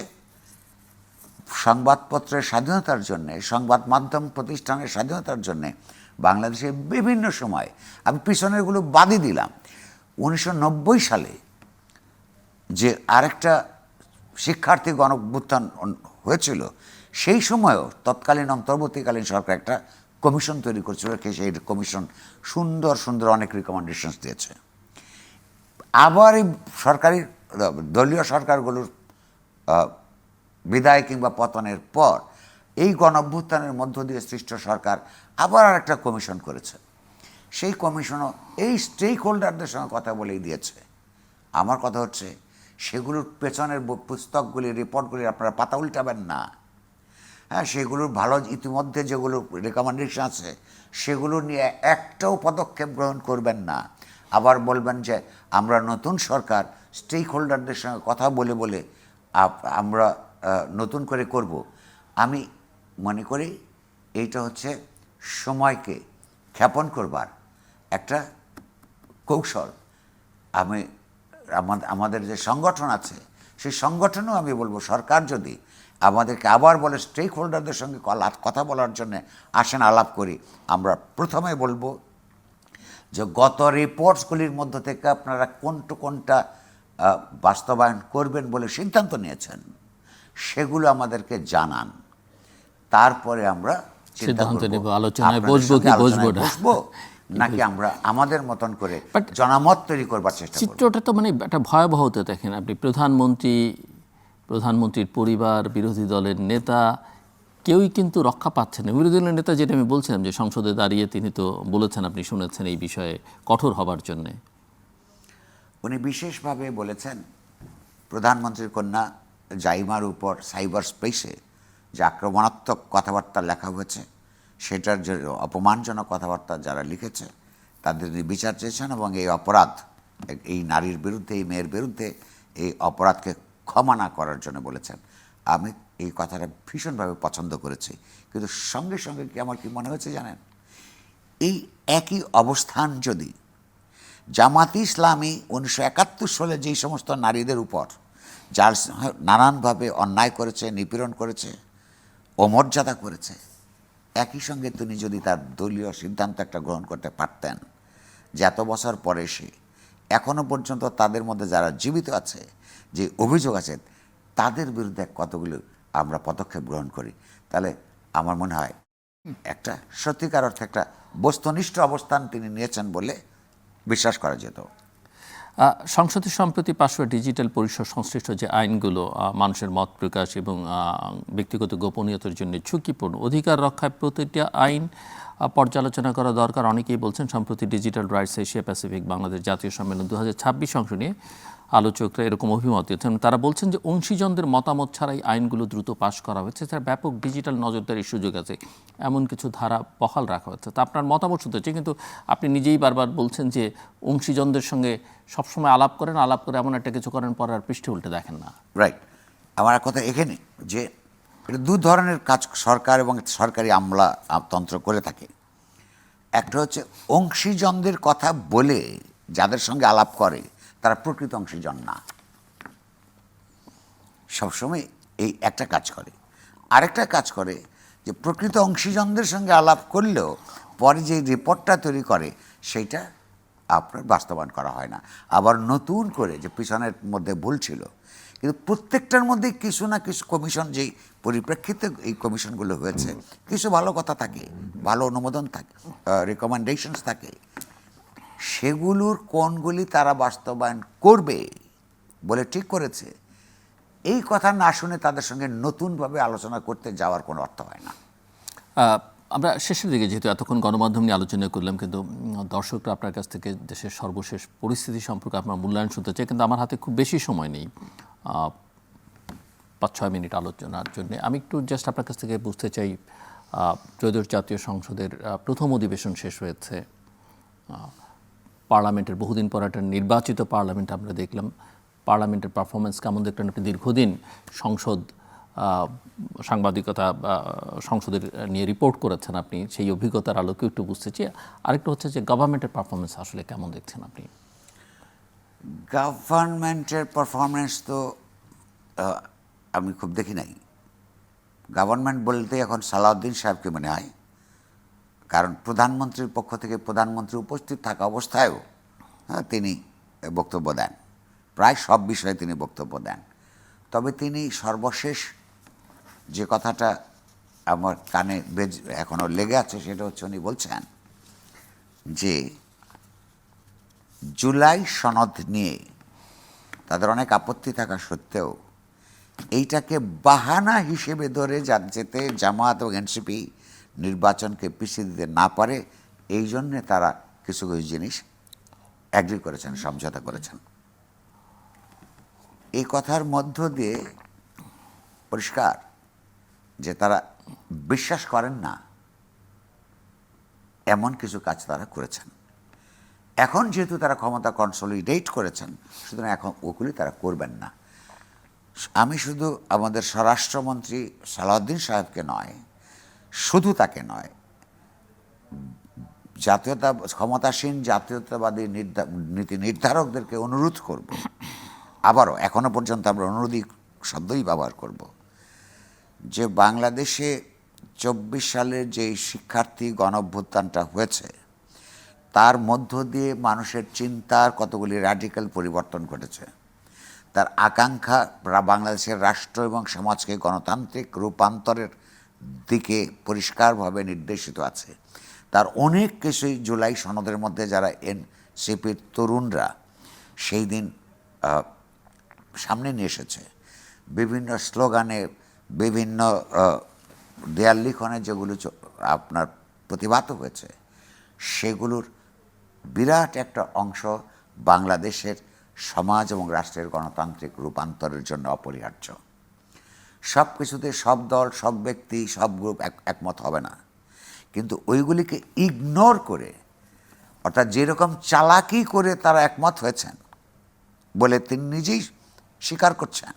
Speaker 2: সংবাদপত্রের স্বাধীনতার জন্যে, সংবাদ মাধ্যম প্রতিষ্ঠানের স্বাধীনতার জন্যে বাংলাদেশে বিভিন্ন সময়, আমি পিছনেরগুলো বাদই দিলাম, 1990 সালে যে আরেকটা শিক্ষার্থী গণঅভ্যুত্থান হয়েছিল, সেই সময়ও তৎকালীন অন্তর্বর্তীকালীন সরকার একটা কমিশন তৈরি করেছিল। সেই কমিশন সুন্দর সুন্দর অনেক রিকমেন্ডেশনস দিয়েছে। আবার এই সরকারি দলীয় সরকারগুলোর বিদায় কিংবা পতনের পর এই গণঅভ্যুত্থানের মধ্য দিয়ে সৃষ্ট সরকার আবার আরেকটা কমিশন করেছে। সেই কমিশনও এই স্টেক হোল্ডারদের সঙ্গে কথা বলেই দিয়েছে। আমার কথা হচ্ছে সেগুলোর পেছনের পুস্তকগুলি, রিপোর্টগুলি আপনারা পাতা উল্টাবেন না। হ্যাঁ, সেগুলোর ভালো ইতিমধ্যে যেগুলো রেকমেন্ডেশন আছে সেগুলো নিয়ে একটাও পদক্ষেপ গ্রহণ করবেন না। আবার বলবেন যে আমরা নতুন সরকার স্টেক হোল্ডারদের সঙ্গে কথা বলে বলে আমরা নতুন করে করব। আমি মনে করি এইটা হচ্ছে সময়কে ক্ষেপণ করবার একটা কৌশল। আমাদের যে সংগঠন আছে সেই সংগঠনও আমি বলবো, সরকার যদি আমাদেরকে আবার বলে স্টেক হোল্ডারদের সঙ্গে কথা বলার জন্য আসেন, আলাপ করি, আমরা প্রথমে বলবো যে গত রিপোর্টসগুলির মধ্য থেকে আপনারা কোনটা বাস্তবায়ন করবেন বলে সিদ্ধান্ত নিয়েছেন সেগুলো আমাদেরকে জানান। তারপরে আমরা
Speaker 1: সিদ্ধান্ত নেব, আলোচনায় বসবো কি বসবো
Speaker 2: নাকি আমরা আমাদের মতন করে জনমত তৈরি করবার চেষ্টা করব।
Speaker 1: চিত্রটা তো মানে একটা ভয়াবহতা দেখেন আপনি। প্রধানমন্ত্রীর পরিবার, বিরোধী দলের নেতা, কেউই কিন্তু রক্ষা পাচ্ছে না। বিরোধী দলের নেতা, যেটা আমি বলছিলাম যে সংসদে দাঁড়িয়ে তিনি তো বলেছেন, আপনি শুনেছেন, এই বিষয়ে কঠোর হবার জন্যে।
Speaker 2: উনি বিশেষভাবে বলেছেন প্রধানমন্ত্রীর কন্যা জাইমার উপর সাইবার স্পেসে যে আক্রমণাত্মক কথাবার্তা লেখা হয়েছে, সেটার যে অপমানজনক কথাবার্তা যারা লিখেছে তাদের বিচার চেয়েছেন এবং এই অপরাধ, এই নারীর বিরুদ্ধে, এই মেয়ের বিরুদ্ধে এই অপরাধকে ক্ষমা না করার জন্য বলেছেন। আমি এই কথাটা ভীষণভাবে পছন্দ করেছি, কিন্তু সঙ্গে সঙ্গে আমার কি মনে হয়েছে জানেন, এই একই অবস্থান যদি জামাতে ইসলামী 1971 সালে যেই সমস্ত নারীদের উপর যার নানানভাবে অন্যায় করেছে, নিপীড়ন করেছে, অমর্যাদা করেছে, একই সঙ্গে তিনি যদি তার দলীয় সিদ্ধান্ত একটা গ্রহণ করতে পারতেন যে এত বছর পরে সে এখনো পর্যন্ত তাদের মধ্যে যারা জীবিত আছে, যে অভিযোগ আছে, তাদের বিরুদ্ধে কতগুলো আমরা পদক্ষেপ গ্রহণ করি, তাহলে আমার মনে হয় একটা সত্যিকার অর্থে একটা বস্তুনিষ্ঠ অবস্থান তিনি নিয়েছেন বলে বিশ্বাস করা যেত।
Speaker 1: সংসদে সম্প্রতি পাশ হওয়া ডিজিটাল পরিসর সংশ্লিষ্ট যে আইনগুলো মানুষের মত প্রকাশ এবং ব্যক্তিগত গোপনীয়তার জন্য ঝুঁকিপূর্ণ, অধিকার রক্ষায় প্রতিটা আইন পর্যালোচনা করা দরকার। অনেকেই বলছেন সম্প্রতি digital rights Asia Pacific Bangladesh জাতীয় সম্মেলন 2026 অংশ নিয়ে আলোচকরা এরকম অভিমত দিয়েছেন। তারা বলছেন যে অংশীজনদের মতামত ছাড়াই আইনগুলো দ্রুত পাশ করা হয়েছে, তার ব্যাপক ডিজিটাল নজরদারির সুযোগ আছে, এমন কিছু ধারা বহাল রাখা হচ্ছে। তা আপনার মতামত শুনতে চাই, কিন্তু আপনি নিজেই বারবার বলছেন যে অংশীজনদের সঙ্গে সবসময় আলাপ করে এমন একটা কিছু করেন পরে আর পৃষ্ঠে উল্টে দেখেন না।
Speaker 2: রাইট, আমার কথা এখানে যে এটা দু ধরনের কাজ সরকার এবং সরকারি আমলাতন্ত্র করে থাকে। একটা হচ্ছে অংশীজনদের কথা বলে যাদের সঙ্গে আলাপ করে তারা প্রকৃত অংশীজন না, সবসময় এই একটা কাজ করে। আরেকটা কাজ করে যে প্রকৃত অংশীজনদের সঙ্গে আলাপ করলেও পরে যে রিপোর্টটা তৈরি করে সেইটা আপনার বাস্তবায়ন করা হয় না, আবার নতুন করে যে পিছনের মধ্যে ভুল ছিল। কিন্তু প্রত্যেকটার মধ্যে কিছু না কিছু কমিশন, যেই পরিপ্রেক্ষিতে এই কমিশনগুলো হয়েছে, কিছু ভালো কথা থাকে, ভালো অনুমোদন থাকে, রেকমেন্ডেশনস থাকে, সেগুলোর কোনগুলি তারা বাস্তবায়ন করবে বলে ঠিক করেছে, এই কথা না শুনে তাদের সঙ্গে নতুনভাবে আলোচনা করতে যাওয়ার কোনো অর্থ হয় না।
Speaker 1: আমরা শেষের দিকে যেহেতু এতক্ষণ গণমাধ্যম নিয়ে আলোচনা করলাম, কিন্তু দর্শকরা আপনার কাছ থেকে দেশের সর্বশেষ পরিস্থিতি সম্পর্কে আপনার মূল্যায়ন শুনতে চাই, কিন্তু আমার হাতে খুব বেশি সময় নেই 5-6 মিনিট আলোচনার জন্য। আমি একটু জাস্ট আপনার কাছ থেকে বুঝতে চাই, ত্রয়োদশ জাতীয় সংসদের প্রথম অধিবেশন শেষ হয়েছে, পার্লামেন্টের বহুদিন পর একটা নির্বাচিত পার্লামেন্ট আমরা দেখলাম। পার্লামেন্টের পারফরমেন্স কেমন দেখলেন আপনি? দীর্ঘদিন সংসদ সাংবাদিকতা সংসদের নিয়ে রিপোর্ট করেছেন আপনি, সেই অভিজ্ঞতার আলোকে একটু বুঝতে চাই। আরেকটা হচ্ছে যে গভর্নমেন্টের পারফরমেন্স আসলে কেমন দেখছেন আপনি?
Speaker 2: গভর্নমেন্টের পারফরমেন্স তো আমি খুব দেখি নাই। গভর্নমেন্ট বলতে এখন সালাউদ্দিন সাহেবকে মনে হয়, কারণ প্রধানমন্ত্রীর পক্ষ থেকে প্রধানমন্ত্রী উপস্থিত থাকা অবস্থায়ও তিনি বক্তব্য দেন, প্রায় সব বিষয়ে তিনি বক্তব্য দেন। তবে তিনি সর্বশেষ যে কথাটা আমার কানে এখনও লেগে আছে, সেটা হচ্ছে উনি বলছেন যে জুলাই সনদ নিয়ে তাদের অনেক আপত্তি থাকা সত্ত্বেও এইটাকে বাহানা হিসেবে ধরে যেতে জামায়াত এবং এনসিপি নির্বাচনকে পিছিয়ে দিতে না পারে, এই জন্যে তারা কিছু কিছু জিনিস অ্যাগ্রি করেছেন, সমঝোতা করেছেন। এই কথার মধ্য দিয়ে পরিষ্কার যে তারা বিশ্বাস করেন না এমন কিছু কাজ তারা করেছেন। এখন যেহেতু তারা ক্ষমতা কনসলিডেট করেছেন, সুতরাং এখন ওগুলি তারা করবেন না। আমি শুধু আমাদের স্বরাষ্ট্রমন্ত্রী সালাউদ্দিন সাহেবকে নয়, শুধু তাকে নয়, ক্ষমতাসীন জাতীয়তাবাদী নীতি নির্ধারকদেরকে অনুরোধ করব, আবারও এখনো পর্যন্ত আমরা অনুরোধী শব্দই ব্যবহার করব, যে বাংলাদেশে 24 সালের যে শিক্ষার্থী গণঅভ্যুত্থানটা হয়েছে, তার মধ্য দিয়ে মানুষের চিন্তার কতগুলি র্যাডিক্যাল পরিবর্তন ঘটেছে। তার আকাঙ্ক্ষা বাংলাদেশের রাষ্ট্র এবং সমাজকে গণতান্ত্রিক রূপান্তরের দিকে পরিষ্কারভাবে নির্দেশিত আছে। তার অনেক কিছুই জুলাই সনদের মধ্যে যারা এনসিপির তরুণরা সেই দিন সামনে নিয়ে এসেছে, বিভিন্ন স্লোগানে, বিভিন্ন দেয়াল লিখনে যেগুলো আপনার প্রতিবাদ হয়েছে, সেগুলোর বিরাট একটা অংশ বাংলাদেশের সমাজ এবং রাষ্ট্রের গণতান্ত্রিক রূপান্তরের জন্য অপরিহার্য। সব কিছুতে সব দল, সব ব্যক্তি, সব গ্রুপ একমত হবে না, কিন্তু ওইগুলিকে ইগনোর করে, অর্থাৎ যেরকম চালাকি করে তারা একমত হয়েছেন বলে তিনি নিজেই স্বীকার করছেন,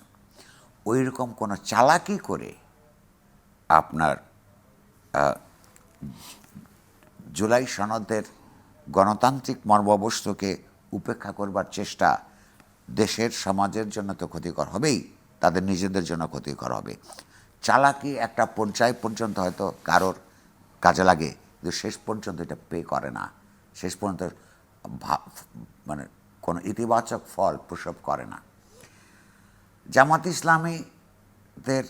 Speaker 2: ওই রকম কোনো চালাকি করে আপনার জুলাই সনদের গণতান্ত্রিক মর্মবস্তুকে উপেক্ষা করবার চেষ্টা দেশের সমাজের জন্য তো ক্ষতিকর হবেই, তাদের নিজেদের জন্য ক্ষতিকর হবে। চালাকি একটা পর্যায় পর্যন্ত হয়তো কারোর কাজে লাগে, কিন্তু শেষ পর্যন্ত এটা পে করে না, শেষ পর্যন্ত মানে কোনো ইতিবাচক ফল প্রসব করে না। জামাত ইসলামীদের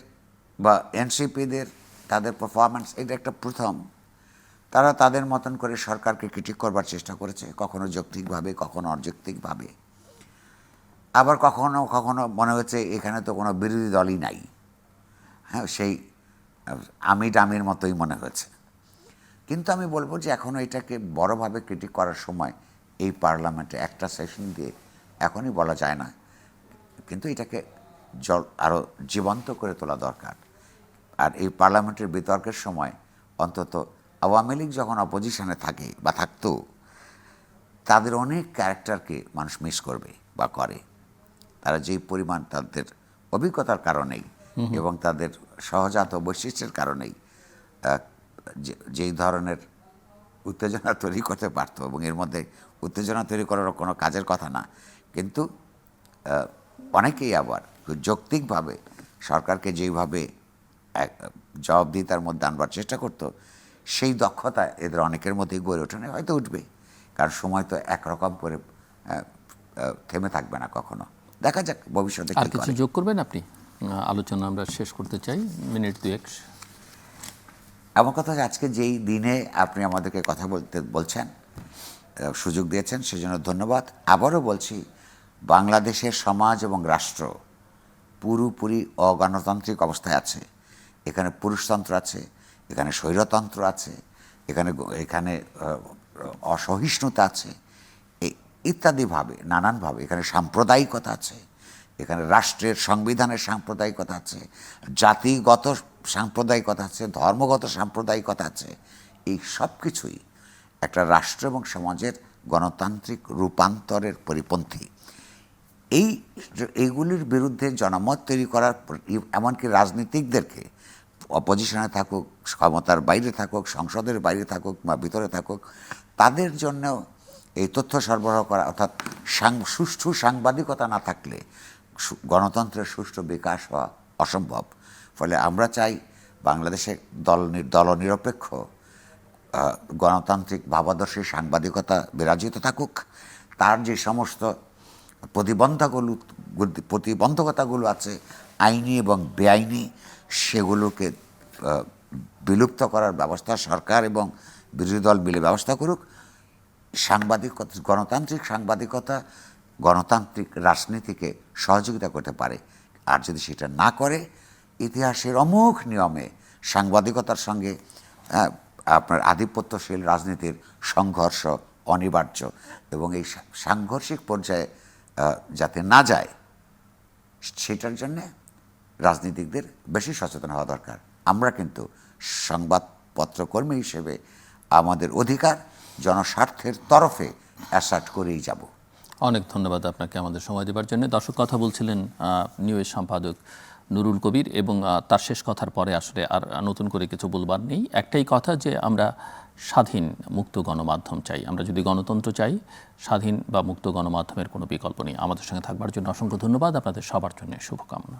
Speaker 2: বা এনসিপিদের তাদের পারফরমেন্স এটা একটা প্রথম। তারা তাদের মতন করে সরকারকে ক্রিটিক করবার চেষ্টা করেছে, কখনো যৌক্তিকভাবে, কখনো অযৌক্তিকভাবে। আবার কখনো কখনো মনে হচ্ছে এখানে তো কোনো বিরোধী দলই নাই, হ্যাঁ, সেই আমি ডামির মতোই মনে হয়েছে। কিন্তু আমি বলবো যে এখনও এটাকে বড়ভাবে ক্রিটিক করার সময় এই পার্লামেন্টে একটা সেশন দিয়ে এখনই বলা যায় না, কিন্তু এটাকে আরও জীবন্ত করে তোলা দরকার। আর এই পার্লামেন্টের বিতর্কের সময় অন্তত আওয়ামী লীগ যখন অপোজিশনে থাকে বা থাকতো, তাদের অনেক ক্যারেক্টারকে মানুষ মিস করবে বা করে। তারা যেই পরিমাণ তাদের অভিজ্ঞতার কারণেই এবং তাদের সহজাত বৈশিষ্ট্যের কারণেই যেই ধরনের উত্তেজনা তৈরি করতে পারত, এবং এর মধ্যে উত্তেজনা তৈরি করার কোনো কাজের কথা না, কিন্তু অনেকেই আবার যৌক্তিকভাবে সরকারকে যেইভাবে জবাবদিহিতার মধ্যে আনবার চেষ্টা করতো, সেই দক্ষতা এদের অনেকের মধ্যেই গড়ে ওঠে না, হয়তো উঠবে, কারণ সময় তো একরকম করে থেমে থাকবে না কখনো। দেখা যাক ভবিষ্যতে
Speaker 1: আর কিছু যোগ করবেন আপনি? আলোচনা আমরা শেষ করতে চাই, মিনিট দুয়েক।
Speaker 2: আমার কথা হচ্ছে আজকে যেই দিনে আপনি আমাদেরকে কথা বলছেন, সুযোগ দিয়েছেন, সেজন্য ধন্যবাদ। আবারও বলছি, বাংলাদেশের সমাজ এবং রাষ্ট্র পুরোপুরি অগণতান্ত্রিক অবস্থায় আছে। এখানে পুরুষতন্ত্র আছে, এখানে স্বৈরতন্ত্র আছে, এখানে অসহিষ্ণুতা আছে, ইত্যাদিভাবে নানানভাবে এখানে সাম্প্রদায়িকতা আছে, এখানে রাষ্ট্রের সংবিধানের সাম্প্রদায়িকতা আছে, জাতিগত সাম্প্রদায়িকতা আছে, ধর্মগত সাম্প্রদায়িকতা আছে। এই সব কিছুই একটা রাষ্ট্র এবং সমাজের গণতান্ত্রিক রূপান্তরের পরিপন্থী। এইগুলির বিরুদ্ধে জনমত তৈরি করার, এমনকি রাজনীতিকদেরকে, অপোজিশনে থাকুক, ক্ষমতার বাইরে থাকুক, সংসদের বাইরে থাকুক বা ভিতরে থাকুক, তাদের জন্যও এই তথ্য সরবরাহ করা, অর্থাৎ সুষ্ঠু সাংবাদিকতা না থাকলে গণতন্ত্রের সুষ্ঠু বিকাশ হওয়া অসম্ভব। ফলে আমরা চাই বাংলাদেশে দলনিরপেক্ষ গণতান্ত্রিক ভাবাদর্শী সাংবাদিকতা বিরাজিত থাকুক। তার যে সমস্ত প্রতিবন্ধকতাগুলো আছে, আইনি এবং বেআইনি, সেগুলোকে বিলুপ্ত করার ব্যবস্থা সরকার এবং বিরোধী দল মিলে ব্যবস্থা করুক। সাংবাদিকতা, গণতান্ত্রিক সাংবাদিকতা গণতান্ত্রিক রাজনীতিকে সহযোগিতা করতে পারে। আর যদি সেটা না করে, ইতিহাসের অমুখ নিয়মে সাংবাদিকতার সঙ্গে আপনার আধিপত্যশীল রাজনীতির সংঘর্ষ অনিবার্য, এবং এই সাংঘর্ষিক পর্যায়ে যাতে না যায়, সেটার জন্যে রাজনীতিকদের বেশি সচেতন হওয়া দরকার। আমরা কিন্তু সংবাদপত্রকর্মী হিসেবে আমাদের অধিকার জনস্বার্থের তরফে অ্যাসার্ট করেই যাব।
Speaker 1: অনেক ধন্যবাদ আপনাকে আমাদের সময় দেওয়ার জন্য। দর্শক, কথা বলছিলেন নিউজ সম্পাদক নুরুল কবির, এবং তার শেষ কথার পরে আসলে আর নতুন করে কিছু বলবার নেই। একটাই কথা, যে আমরা স্বাধীন মুক্ত গণমাধ্যম চাই। আমরা যদি গণতন্ত্র চাই, স্বাধীন বা মুক্ত গণমাধ্যমের কোনো বিকল্প নেই। আমাদের সঙ্গে থাকবার জন্য অসংখ্য ধন্যবাদ। আপনাদের সবার জন্য শুভকামনা।